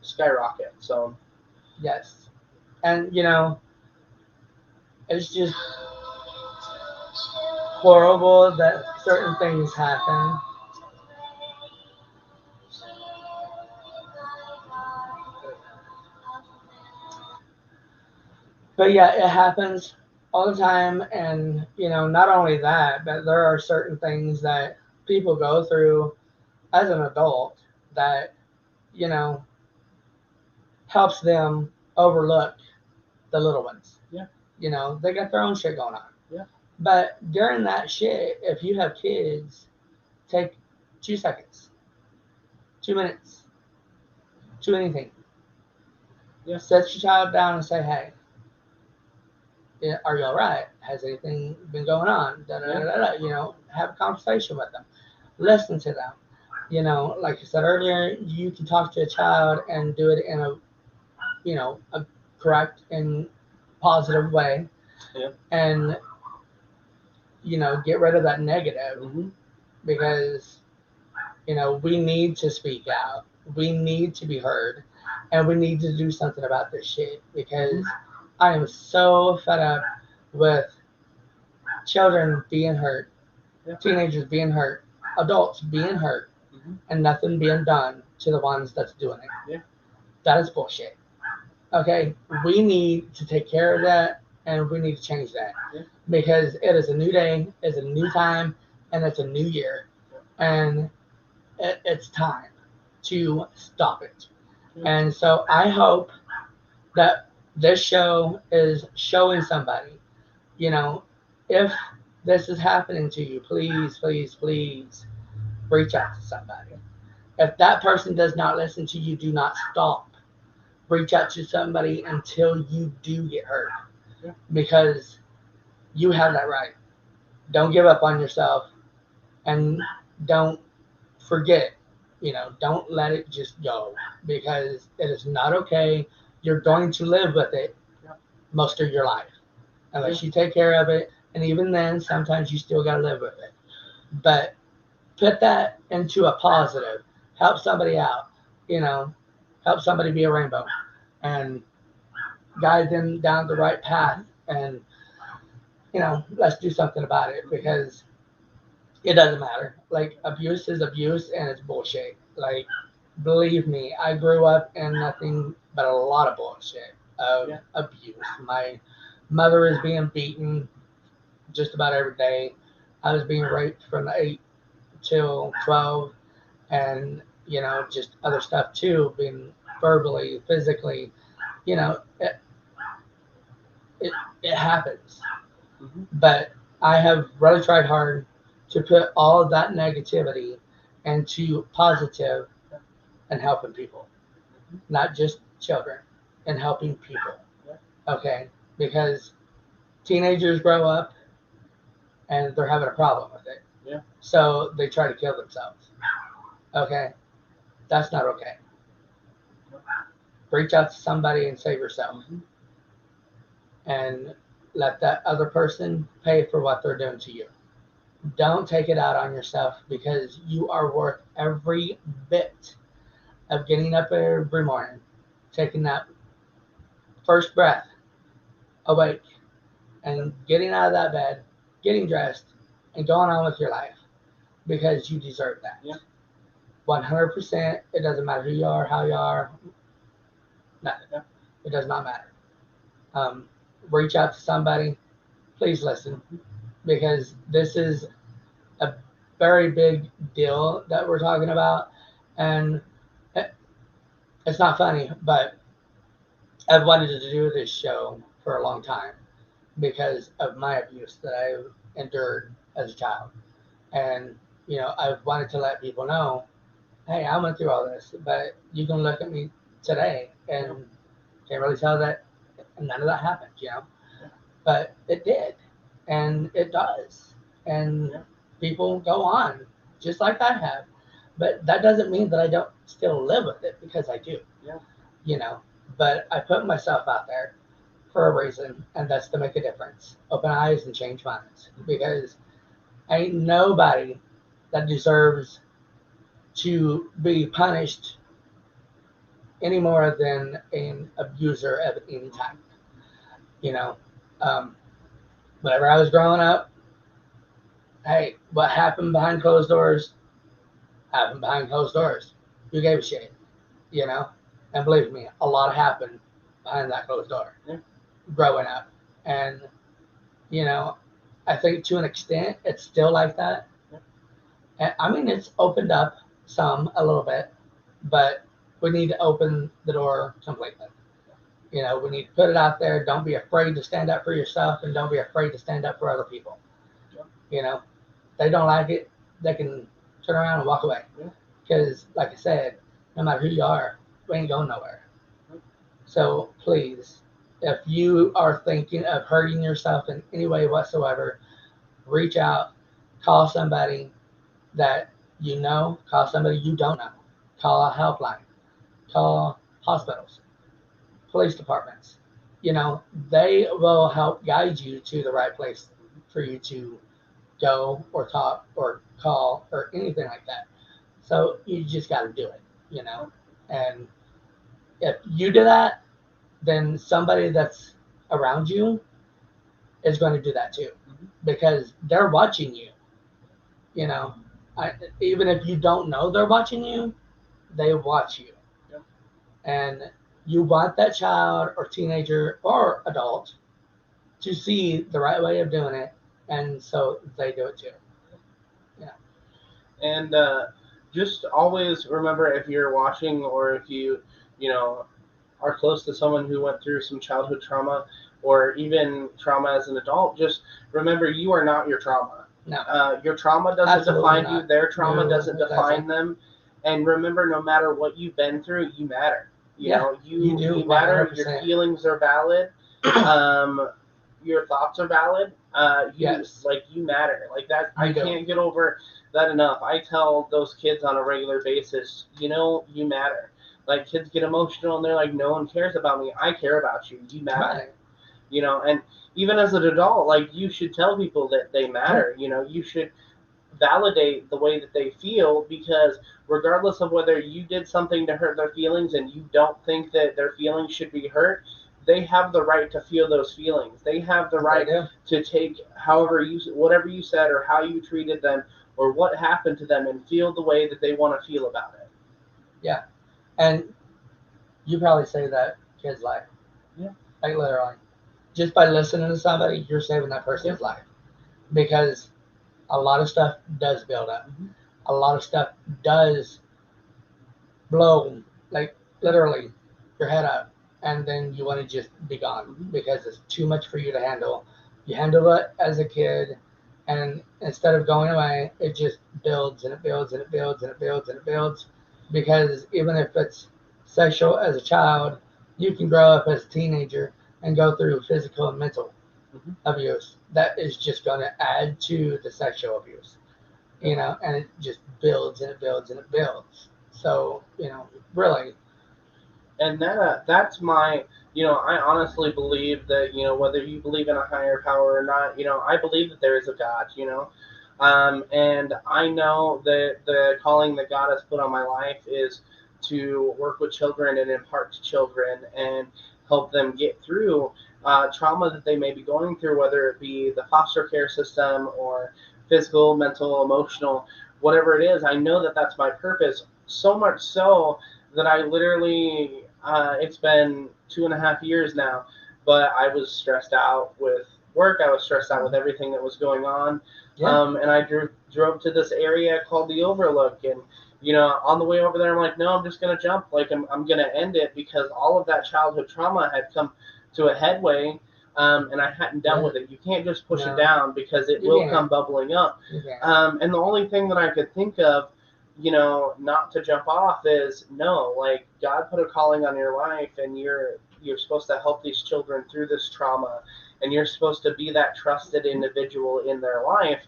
skyrocket. So yes. And it's just horrible that certain things happen. But yeah, it happens all the time. And not only that, but there are certain things that people go through as an adult that helps them overlook the little ones. They got their own shit going on. But during that shit, if you have kids, take 2 seconds, 2 minutes, to anything. Set your child down and say, hey, are you all right? Has anything been going on? Have a conversation with them. Listen to them. Like I said earlier, you can talk to a child and do it in a correct and positive way. And, get rid of that negative, because, we need to speak out. We need to be heard, and we need to do something about this shit, because I am so fed up with children being hurt, teenagers being hurt, adults being hurt, and nothing being done to the ones that's doing it. That is bullshit. Okay, we need to take care of that, and we need to change that, because it is a new day, it's a new time, and it's a new year, and it's time to stop it. And so I hope that this show is showing somebody, if this is happening to you, please, please, please reach out to somebody. If that person does not listen to you, do not stop. reach out to somebody until you do get hurt. Yeah. Because you have that right. Don't give up on yourself, and don't forget, don't let it just go, because it is not okay. You're going to live with it most of your life unless you take care of it. And even then, sometimes you still got to live with it. But put that into a positive. Help somebody out, help somebody be a rainbow and guide them down the right path. And, let's do something about it, because it doesn't matter. Like, abuse is abuse, and it's bullshit. Like, believe me, I grew up in nothing but a lot of bullshit of abuse. My mother is being beaten just about every day. I was being raped from 8 till 12, and just other stuff too, being verbally, physically. It happens. But I have really tried hard to put all of that negativity into positive and helping people, not just children, and helping people. Okay, because teenagers grow up and they're having a problem with it. Yeah. So they try to kill themselves. Okay, that's not okay. Reach out to somebody and save yourself, and let that other person pay for what they're doing to you. Don't take it out on yourself, because you are worth every bit of getting up every morning, taking that first breath awake, and getting out of that bed, getting dressed, and going on with your life, because you deserve that. Yeah. 100%. It doesn't matter who you are, how you are, nothing. Yeah. It does not matter. Reach out to somebody. Please listen, because this is a very big deal that we're talking about, and it's not funny, but I've wanted to do this show for a long time because of my abuse that I've endured as a child. And, I've wanted to let people know, hey, I went through all this, but you can look at me today and can't really tell that none of that happened. But it did, and it does. And people go on just like I have. But that doesn't mean that I don't still live with it, because I do. Yeah. But I put myself out there for a reason, and that's to make a difference. Open eyes and change minds, because ain't nobody that deserves to be punished any more than an abuser of any type. Um, whenever I was growing up, hey, what happened behind closed doors happened behind closed doors. Who gave a shit? And believe me, a lot happened behind that closed door. Yeah. Growing up. And, I think to an extent it's still like that. Yeah. And, I mean, it's opened up a little bit, but we need to open the door completely. We need to put it out there. Don't be afraid to stand up for yourself, and don't be afraid to stand up for other people. Yeah. They don't like it, they can turn around and walk away. Because, like I said, no matter who you are, we ain't going nowhere. So please, if you are thinking of hurting yourself in any way whatsoever, reach out, call somebody that you know, call somebody you don't know, call a helpline, call hospitals, police departments. They will help guide you to the right place for you to go or talk or call or anything like that. So you just got to do it, And if you do that, then somebody that's around you is going to do that too, because they're watching you. Even if you don't know they're watching you, they watch you. Yep. And you want that child or teenager or adult to see the right way of doing it, and so they do it too. And just always remember, if you're watching, or if you are close to someone who went through some childhood trauma or even trauma as an adult, just remember, you are not your trauma. No. Your trauma doesn't Absolutely define not. you. Their trauma No, doesn't it define doesn't. them. And remember, no matter what you've been through, you matter. Yeah, know, you do, you matter. 100%. Your feelings are valid. Your thoughts are valid. Yes. Like, you matter. Like that. You I do. can't get over that enough. I tell those kids on a regular basis, you know, you matter. Like, kids get emotional and they're like, no one cares about me. I care about you. You matter. Right. You know, and even as an adult, like, you should tell people that they matter. You know, you should validate the way that they feel, because regardless of whether you did something to hurt their feelings and you don't think that their feelings should be hurt, they have the right to feel those feelings. They have the right to take whatever you said or how you treated them or what happened to them and feel the way that they want to feel about it. Yeah. And you probably save that kid's life. Yeah. Like, literally. Just by listening to somebody, you're saving that person's life. Because a lot of stuff does build up. Mm-hmm. A lot of stuff does blow, like, literally, your head up. And then you want to just be gone. Mm-hmm. Because it's too much for you to handle. You handle it as a kid. And instead of going away, it just builds and it builds and it builds and it builds and it builds. Because even if it's sexual as a child, you can grow up as a teenager and go through physical and mental abuse. That is just going to add to the sexual abuse, you know, and it just builds and it builds and it builds. So, you know, really. And that's my, you know, I honestly believe that, you know, whether you believe in a higher power or not, you know, I believe that there is a God, you know. And I know that the calling that God has put on my life is to work with children and impart to children and help them get through trauma that they may be going through, whether it be the foster care system or physical, mental, emotional, whatever it is. I know that that's my purpose, so much so that I literally, it's been 2.5 years now, but I was stressed out with work. I was stressed out with everything that was going on. And I drove to this area called the Overlook, and you know, on the way over there, I'm like, no, I'm just gonna jump. Like, I'm gonna end it, because all of that childhood trauma had come to a headway, and I hadn't dealt with it. You can't just push it down, because it will come bubbling up. And the only thing that I could think of, you know, not to jump off is, no, like, God put a calling on your life, and you're supposed to help these children through this trauma, and you're supposed to be that trusted individual in their life.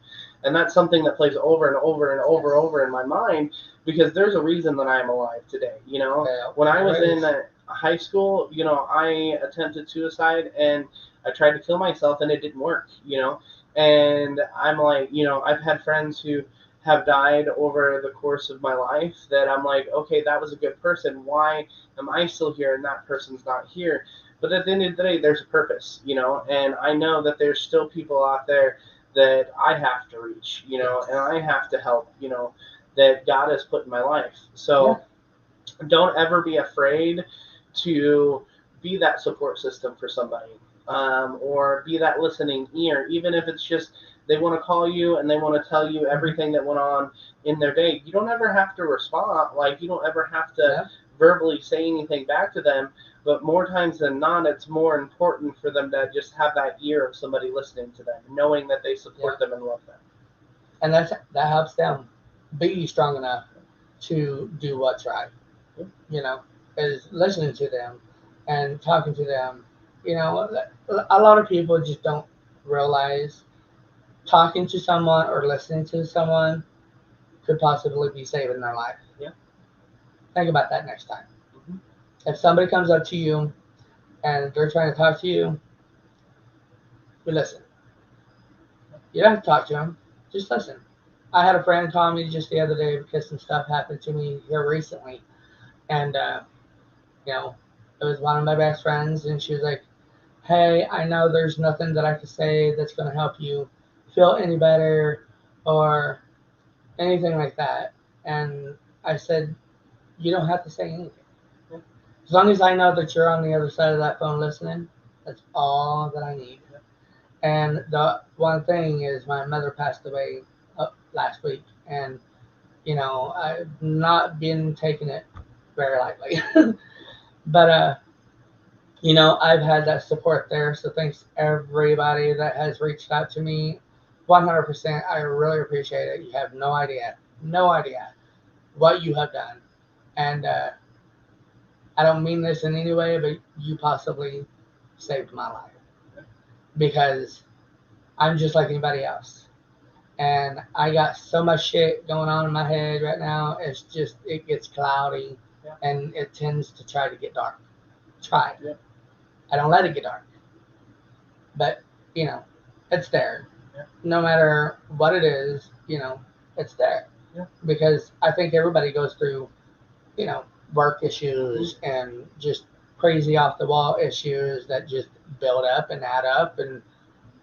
And that's something that plays over and over and over in my mind, because there's a reason that I'm alive today. You know, when I was in high school, you know, I attempted suicide and I tried to kill myself, and it didn't work, you know. And I'm like, you know, I've had friends who have died over the course of my life that I'm like, okay, that was a good person. Why am I still here and that person's not here? But at the end of the day, there's a purpose, you know, and I know that there's still people out there that I have to reach, you know, and I have to help, you know, that God has put in my life. So don't ever be afraid to be that support system for somebody, or be that listening ear, even if it's just they want to call you and they want to tell you everything that went on in their day. You don't ever have to respond. Like, you don't ever have to verbally say anything back to them. But more times than not, it's more important for them to just have that ear of somebody listening to them, knowing that they support them and love them. And that helps them be strong enough to do what's right. You know, is listening to them and talking to them. You know, a lot of people just don't realize talking to someone or listening to someone could possibly be saving their life. Yeah. Think about that next time. If somebody comes up to you and they're trying to talk to you, you listen. You don't have to talk to them. Just listen. I had a friend call me just the other day because some stuff happened to me here recently. And, you know, it was one of my best friends. And she was like, hey, I know there's nothing that I can say that's going to help you feel any better or anything like that. And I said, you don't have to say anything. As long as I know that you're on the other side of that phone listening, that's all that I need. And the one thing is my mother passed away last week. And, you know, I've not been taking it very lightly. But, you know, I've had that support there. So thanks everybody that has reached out to me. 100%. I really appreciate it. You have no idea what you have done. And I don't mean this in any way, but you possibly saved my life. Because I'm just like anybody else. And I got so much shit going on in my head right now. It's just, it gets cloudy and it tends to try to get dark. Try. Yeah. I don't let it get dark. But, you know, it's there. Yeah. No matter what it is, you know, it's there. Yeah. Because I think everybody goes through, you know, work issues and just crazy off the wall issues that just build up and add up, and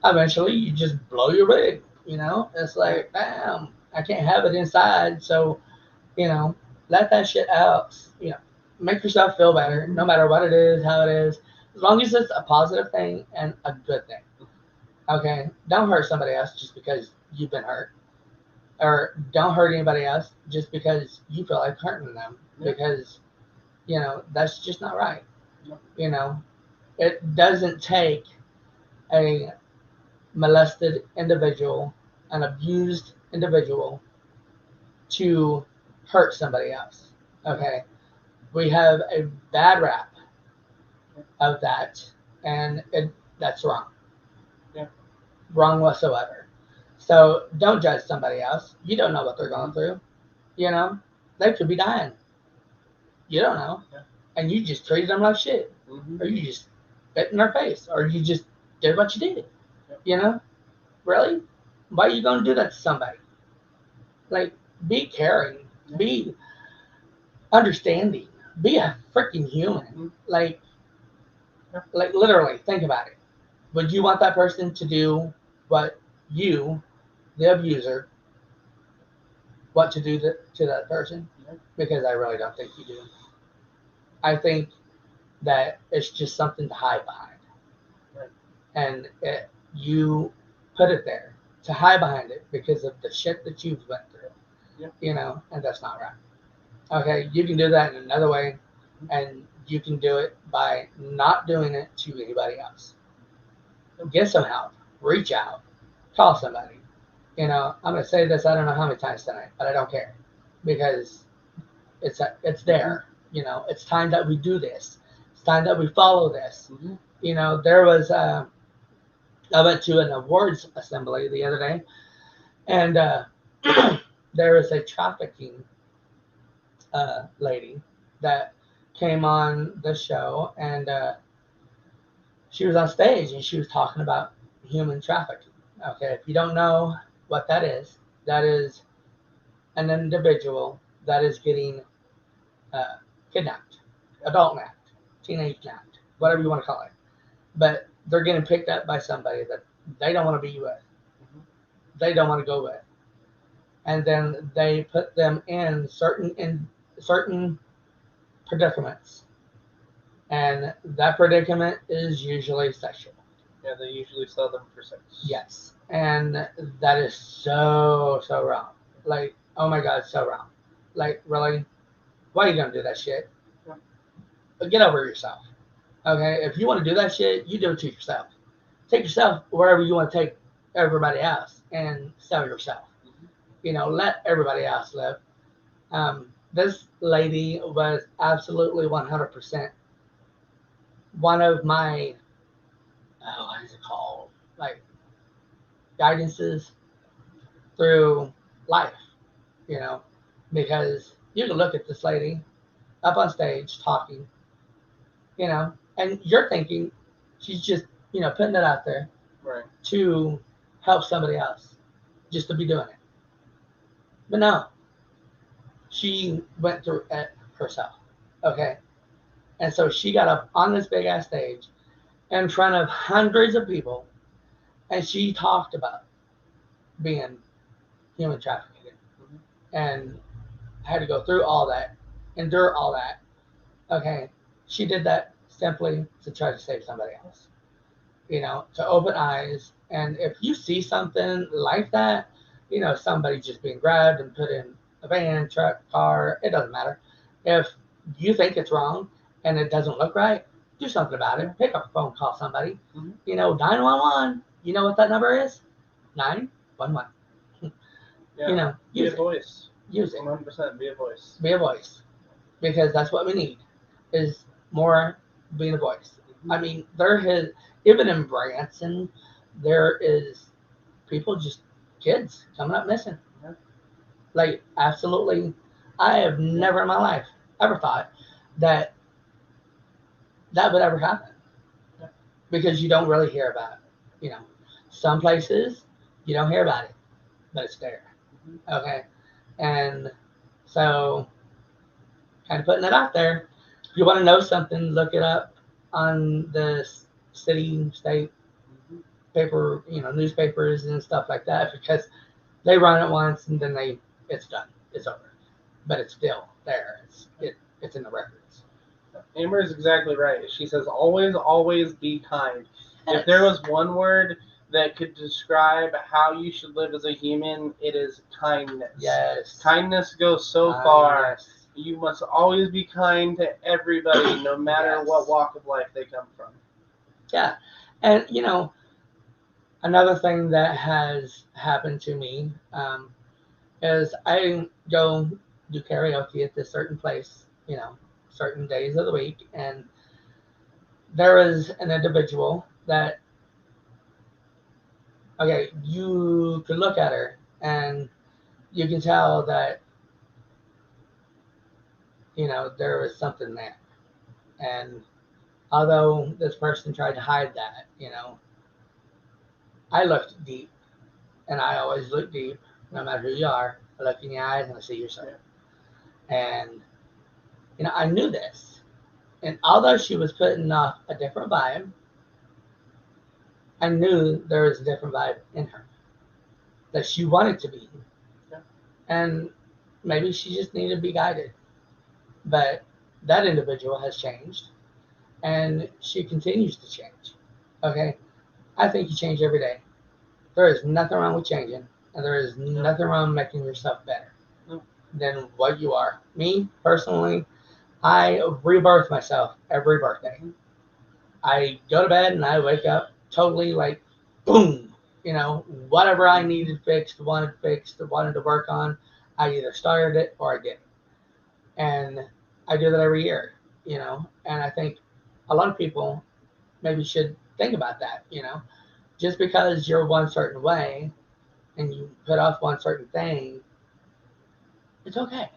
eventually you just blow your rig. You know, it's like, damn, I can't have it inside. So, you know, let that shit out. You know, make yourself feel better, no matter what it is, how it is, as long as it's a positive thing and a good thing. Okay, don't hurt somebody else just because you've been hurt, or don't hurt anybody else just because you feel like hurting them, because, you know, that's just not right. You know, it doesn't take a molested individual, an abused individual, to hurt somebody else. Okay, we have a bad rap of that, and that's wrong. Yeah. Wrong whatsoever. So don't judge somebody else. You don't know what they're going through. You know, they could be dying. You don't know. Yeah. And you just treated them like shit. Or you just spit in their face. Or you just did what you did. Yeah. You know? Really? Why are you going to do that to somebody? Like, be caring. Yeah. Be understanding. Be a freaking human. Like literally, think about it. Would you want that person to do what you, the abuser, want to do to that person? Yeah. Because I really don't think you do. I think that it's just something to hide behind. Right. And you put it there to hide behind it because of the shit that you've went through. Yeah. You know, and that's not right. Okay, you can do that in another way, and you can do it by not doing it to anybody else. Get some help. Reach out. Call somebody. You know, I'm going to say this I don't know how many times tonight, but I don't care. Because it's there. You know, it's time that we do this. It's time that we follow this. Mm-hmm. You know, there was, I went to an awards assembly the other day, and there was a trafficking lady that came on the show, and she was on stage and she was talking about human trafficking. Okay, if you don't know what that is an individual that is getting kidnapped, adult napped, teenage napped, whatever you want to call it. But they're getting picked up by somebody that they don't want to be with. Mm-hmm. They don't want to go with. And then they put them in certain predicaments. And that predicament is usually sexual. Yeah, they usually sell them for sex. Yes. And that is so wrong. Like, oh my God, so wrong. Like, really? Why are you going to do that shit? Yeah. Get over yourself. Okay? If you want to do that shit, you do it to yourself. Take yourself wherever you want to take everybody else and sell yourself. Mm-hmm. You know, let everybody else live. This lady was absolutely 100% one of my, what is it called? Like, guidances through life, you know, because you can look at this lady up on stage talking, you know, and you're thinking she's just, you know, putting it out there right to help somebody else, just to be doing it. But no, she went through it herself, okay? And so she got up on this big ass stage in front of hundreds of people, and she talked about being human trafficking, mm-hmm. and had to go through all that, endure all that. Okay, she did that simply to try to save somebody else, you know, to open eyes. And if you see something like that, you know, somebody just being grabbed and put in a van, truck, car, it doesn't matter. If you think it's wrong and it doesn't look right, do something about it. Pick up a phone, call somebody. Mm-hmm. You know, 911. You know what that number is? 911. Yeah. You know, be a voice. Use it. 100% be a voice. Be a voice. Because that's what we need. is more being a voice. I mean, even in Branson, there is people kids coming up missing. Yeah. Like, absolutely, I have never in my life ever thought that would ever happen. Yeah. Because you don't really hear about it. Some places you don't hear about it, but it's there. Okay, and so kind of putting it out there. If you want to know something, look it up on the city, state paper, newspapers and stuff like that, because they run it once and then it's done, it's over, but it's still there. It's in the records. Amber is exactly right. She says, always, always be kind. Yes. If there was one word that could describe how you should live as a human, it is kindness. Yes. Kindness goes so far. You must always be kind to everybody, no matter Yes. what walk of life they come from. Yeah. And, another thing that has happened to me is I go do karaoke at this certain place, certain days of the week, and there is an individual that, okay, you could look at her and you can tell that, there was something there. And although this person tried to hide that, I looked deep, and I always look deep, no matter who you are. I look in the eyes and I see your soul. And, I knew this. And although she was putting off a different vibe, I knew there was a different vibe in her that she wanted to be. Yeah. And maybe she just needed to be guided. But that individual has changed, and she continues to change. Okay? I think you change every day. There is nothing wrong with changing, and there is nothing wrong with making yourself better than what you are. Me, personally, I rebirth myself every birthday. I go to bed and I wake up totally like, boom, whatever I needed fixed, wanted to work on, I either started it or I didn't. And I do that every year, and I think a lot of people maybe should think about that, just because you're one certain way and you put off one certain thing, it's okay,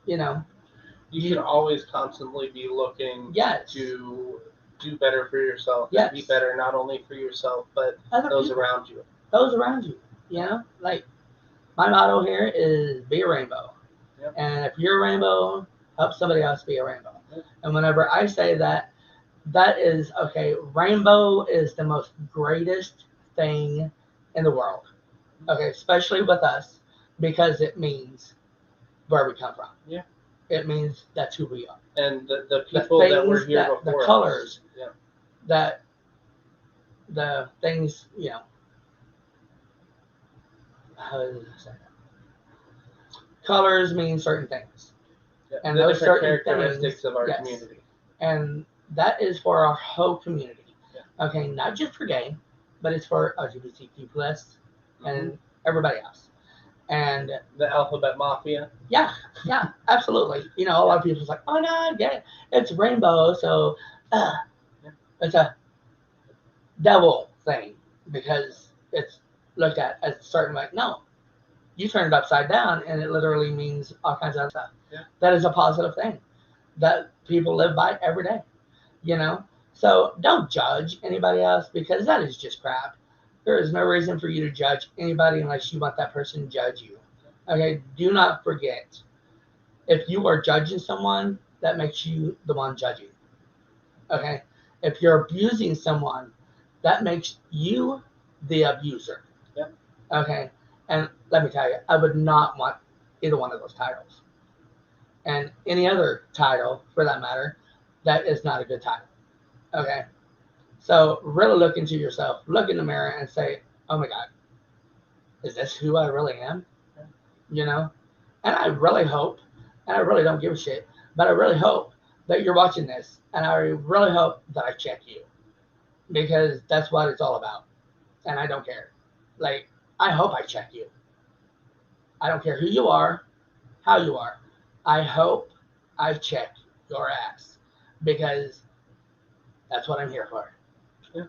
You should always constantly be looking Yes. to do better for yourself. Yes. Be better not only for yourself, but Other those people. around you. Those around you, like my motto here is be a rainbow. Yep. And if you're a rainbow, help somebody else be a rainbow. Yep. And whenever I say that, that is okay. Rainbow is the most greatest thing in the world. Okay, especially with us, because it means where we come from. Yeah. It means that's who we are. And the people that were here before the colors, us. Yeah. that the things, how does I say that? Colors mean certain things. Yeah. And the those different certain characteristics things, of our yes. community. And that is for our whole community. Yeah. Okay, not just for gay, but it's for LGBTQ plus and everybody else. And the alphabet mafia. Yeah, absolutely. A lot of people's like, oh no, gay. It's rainbow, so it's a devil thing because it's looked at as a certain way. No, you turn it upside down, and it literally means all kinds of stuff. Yeah. That is a positive thing that people live by every day. So don't judge anybody else because that is just crap. There is no reason for you to judge anybody unless you want that person to judge you. Okay, do not forget, if you are judging someone, that makes you the one judging. Okay, if you're abusing someone, that makes you the abuser. Yep. Okay, and let me tell you, I would not want either one of those titles. And any other title, for that matter, that is not a good title. Okay, so really look into yourself, look in the mirror and say, oh my God, is this who I really am? And I really hope, and I really don't give a shit, but I really hope that you're watching this, and I really hope that I check you, because that's what it's all about, and I don't care. Like, I hope I check you. I don't care who you are, how you are. I hope I check your ass. because that's what I'm here for. Yeah.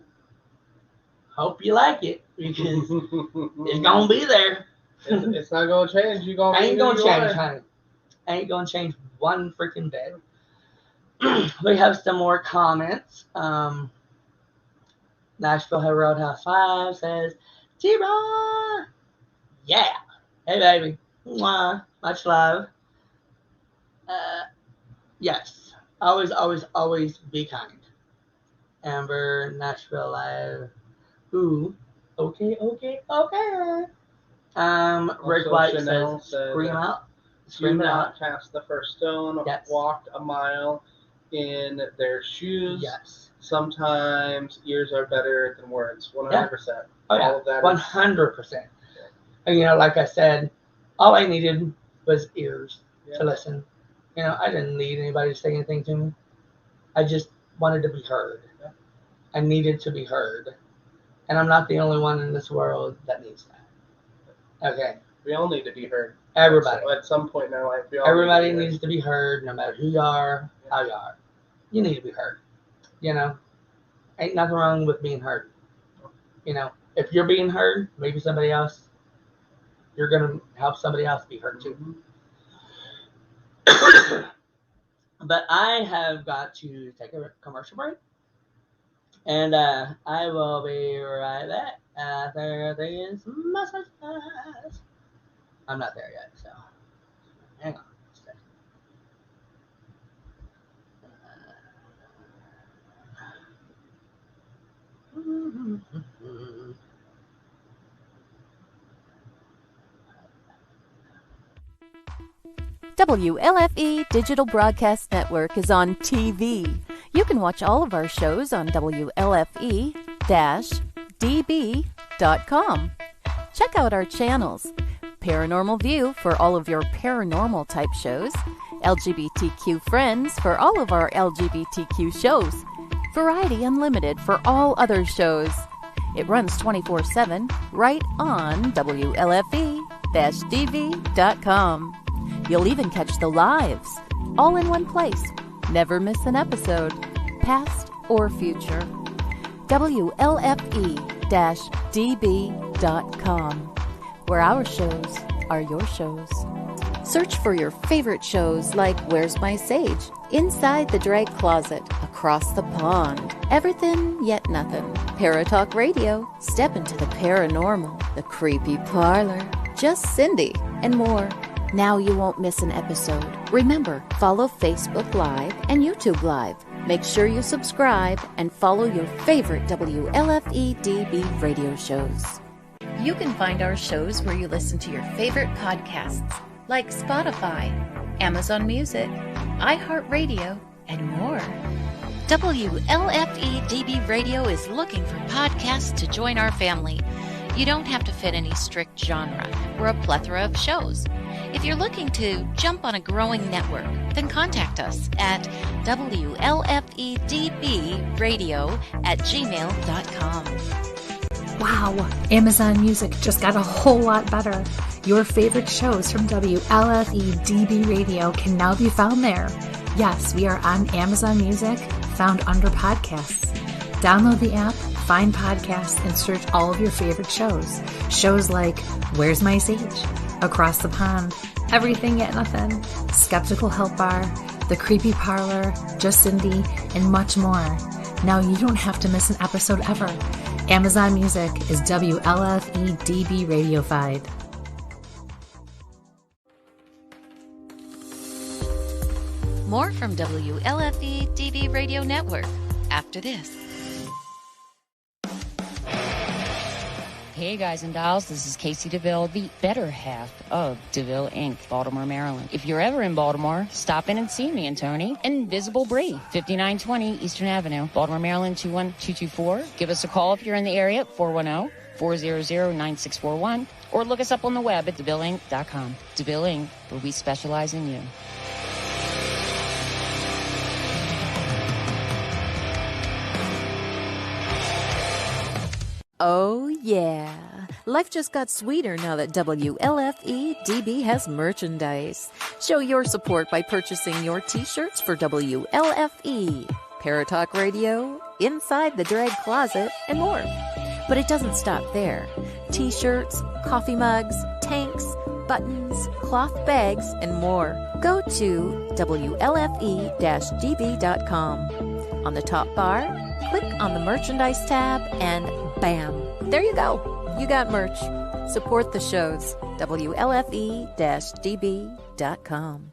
Hope you like it, because it's gonna be there. It's not gonna change. You gonna ain't gonna change, honey. Ain't gonna change one freaking bit. We have some more comments. Nashville Roadhouse 5 says, T-Ron! Yeah! Hey, baby. Mwah. Much love. Yes. Always be kind. Amber, Nashville Live. Ooh. Okay. Rick White says, scream out. Do not cast the first stone. Yes. Walked a mile in their shoes. Yes. Sometimes ears are better than words. 100%. Oh, yeah. All of that 100%. And, like I said, all I needed was ears to listen. I didn't need anybody to say anything to me. I just wanted to be heard. Yeah. I needed to be heard. And I'm not the only one in this world that needs that. Okay. We all need to be heard. Everybody. At some point in our life, everybody needs to be heard, no matter who you are, how you are. You need to be heard. Ain't nothing wrong with being heard. If you're being heard, maybe somebody else, you're going to help somebody else be heard too. But I have got to take a commercial break. And I will be right back after this message. I'm not there yet, so hang on a second. WLFE Digital Broadcast Network is on TV. You can watch all of our shows on WLFE-DB.com. Check out our channels: Paranormal View for all of your paranormal type shows, LGBTQ Friends for all of our LGBTQ shows, Variety Unlimited for all other shows. It runs 24/7 right on WLFE-DB.com. You'll even catch the lives, all in one place. Never miss an episode, past or future. WLFE-DB.com, where our shows are your shows. Search for your favorite shows like Where's My Sage, Inside the Drag Closet, Across the Pond, Everything Yet Nothing, Paratalk Radio, Step into the Paranormal, The Creepy Parlor, Just Cindy, and more. Now you won't miss an episode. Remember, follow Facebook Live and YouTube Live. Make sure you subscribe and follow your favorite WLFE-DB radio shows. You can find our shows where you listen to your favorite podcasts, like Spotify, Amazon Music, iHeartRadio, and more. WLFE-DB Radio is looking for podcasts to join our family. You don't have to fit any strict genre. We're a plethora of shows. If you're looking to jump on a growing network, then contact us at WLFEDBradio@gmail.com. Wow, Amazon Music just got a whole lot better. Your favorite shows from WLFE-DB Radio can now be found there. Yes, we are on Amazon Music, found under podcasts. Download the app, find podcasts, and search all of your favorite shows. Shows like Where's My Sage, Across the Pond, Everything Yet Nothing, Skeptical Help Bar, The Creepy Parlor, Just Cindy, and much more. Now you don't have to miss an episode ever. Amazon Music is WLFE-DB radiofied. More from WLFE-DB Radio Network after this. Hey guys and dolls, this is Casey DeVille, the better half of DeVille Inc., Baltimore, Maryland. If you're ever in Baltimore, stop in and see me and Tony. Invisible Bree, 5920 Eastern Avenue, Baltimore, Maryland, 21224. Give us a call if you're in the area at 410-400-9641, or look us up on the web at DeVilleInc.com. DeVille Inc., where we specialize in you. Oh, yeah. Life just got sweeter now that WLFE DB has merchandise. Show your support by purchasing your t-shirts for WLFE, Paratalk Radio, Inside the Drag Closet, and more. But it doesn't stop there. T-shirts, coffee mugs, tanks, buttons, cloth bags, and more. Go to WLFE-DB.com. On the top bar, click on the merchandise tab, and bam, there you go. You got merch. Support the shows. WLFE-DB.com.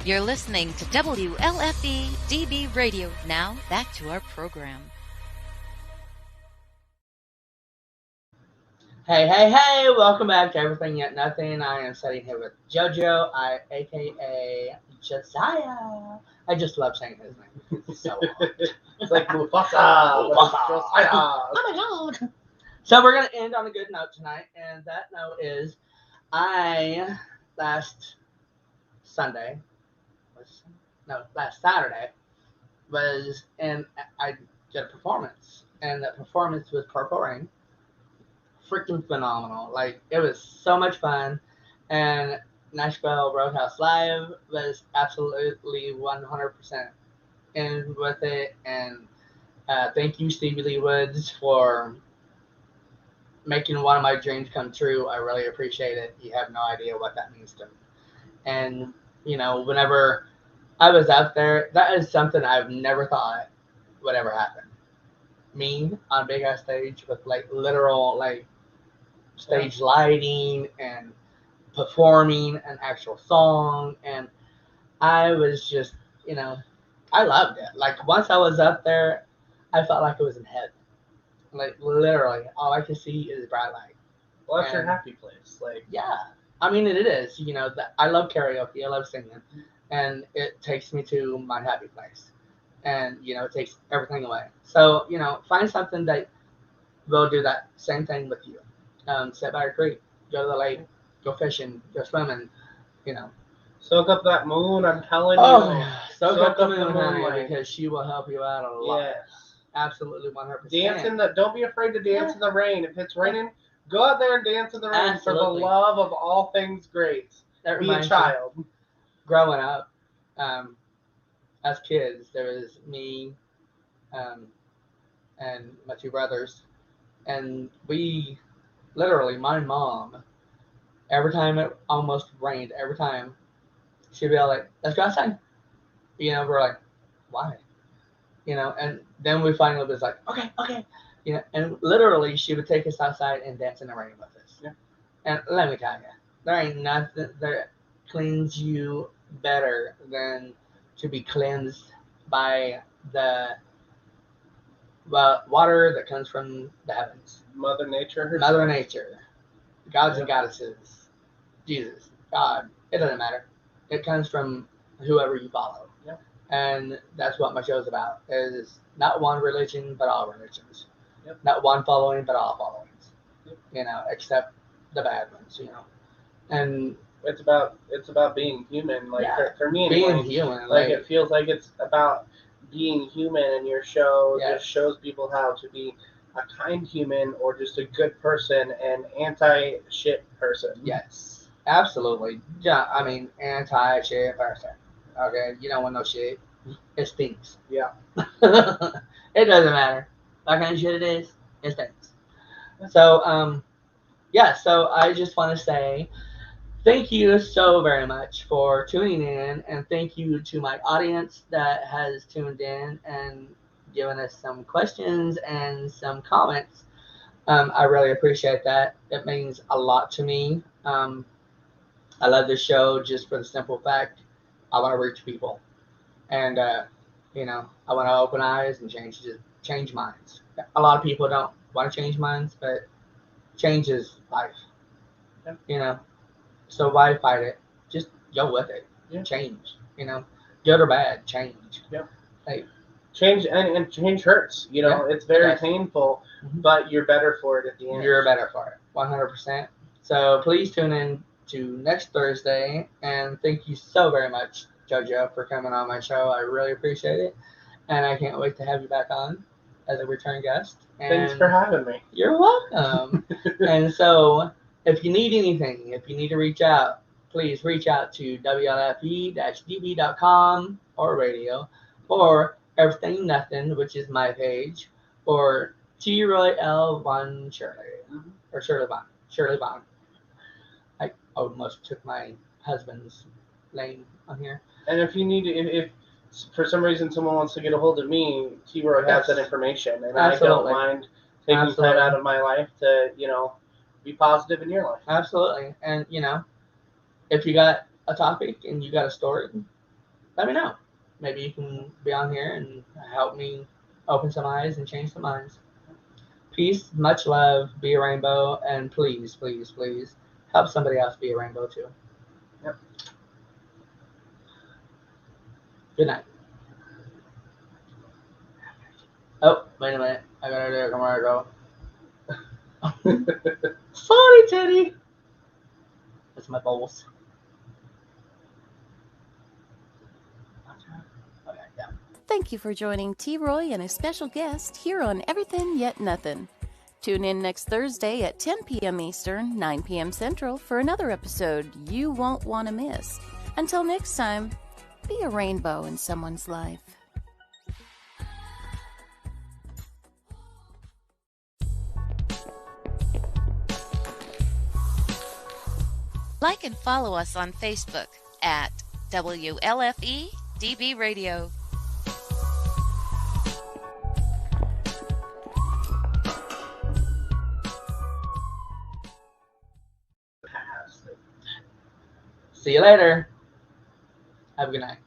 You're listening to WLFE DB Radio. Now, back to our program. Hey, welcome back to Everything Yet Nothing. I am sitting here with JoJo, aka Josiah. I just love saying his name. It's so hard. It's like Mufasa. Josiah. Oh my god. So we're going to end on a good note tonight, and that note is last Saturday was, and I did a performance, and that performance was Purple Rain. Freaking phenomenal. Like, it was so much fun, and Nashville Roadhouse Live was absolutely 100% in with it, and thank you, Stevie Lee Woods, for making one of my dreams come true. I really appreciate it. You have no idea what that means to me. And, you know, whenever I was out there, that is something I've never thought would ever happen. Me on a big ass stage with like literal like stage lighting and performing an actual song, and I was just, you know, I loved it. Like, once I was up there, I felt like it was in heaven. Like, literally, all I could see is bright light. Well, that's your happy place. Like, yeah, I mean, it is. You know, I love karaoke. I love singing, and it takes me to my happy place. And, you know, it takes everything away. So, you know, find something that will do that same thing with you. Sit by a creek, go to the lake, go fishing, go swimming, you know. Soak up that moon, I'm telling you. Soak up the moon, honey, because she will help you out a lot. Yes. Absolutely 100%. Don't be afraid to dance in the rain. If it's raining, go out there and dance in the rain. Absolutely. For the love of all things great. Be a child. Growing up, as kids, there was me and my two brothers, and we literally, my mom, every time it almost rained, every time she'd be like, let's go outside. You know, we're like, why? You know, and then we finally was like, okay. You know, and literally she would take us outside and dance in the rain with us. Yeah. And let me tell you, there ain't nothing that cleans you better than to be cleansed by the water that comes from the heavens. Mother Nature herself. Mother Nature. Gods and goddesses. Jesus. God. It doesn't matter. It comes from whoever you follow. Yeah. And that's what my show's about. Is not one religion, but all religions. Yep. Not one following, but all followings. Yep. You know, except the bad ones, you know. And it's about being human. Like, for me, being human. Like, it feels like it's about being human, and your show Yes. just shows people how to be a kind human or just a good person and anti-shit person. Yes, absolutely. Yeah, I mean, anti-shit person. Okay, you don't want no shit. It stinks. Yeah. It doesn't matter what kind of shit it is. It stinks. So, so I just want to say thank you so very much for tuning in, and thank you to my audience that has tuned in and given us some questions and some comments. I really appreciate that. It means a lot to me. I love this show just for the simple fact I want to reach people, and you know, I want to open eyes and change minds. A lot of people don't want to change minds, but change is life. Yeah. You know. So why fight it? Just go with it. Yeah. Change. You know, good or bad, change. Yeah. Like, change and change hurts. You know, it's very painful, but you're better for it at the end. You're better for it, 100%. So please tune in to next Thursday, and thank you so very much, JoJo, for coming on my show. I really appreciate it, and I can't wait to have you back on. as a return guest. And Thanks for having me. You're welcome. And so, if you need anything, if you need to reach out, please reach out to WLFE-DB.com or radio, or Everything Nothing, which is my page, or T. Roy L. Von Shirley, or Shirley Von. Shirley Von. I almost took my husband's name on here. And if you need to, if for some reason someone wants to get a hold of me, T-Roy has that information, and Absolutely. I don't mind taking time out of my life to, be positive in your life. Absolutely. And, if you got a topic and you got a story, let me know. Maybe you can be on here and help me open some eyes and change some minds. Peace, much love, be a rainbow, and please, please, please help somebody else be a rainbow too. Yep. Good night. Oh, wait a minute. I gotta do it tomorrow. Sorry, Teddy. That's my bowls. Okay, yeah. Thank you for joining T. Roy and a special guest here on Everything Yet Nothing. Tune in next Thursday at 10 p.m. Eastern, 9 p.m. Central for another episode you won't want to miss. Until next time, be a rainbow in someone's life. Like and follow us on Facebook at WLFE DB Radio. See you later. Have a good night.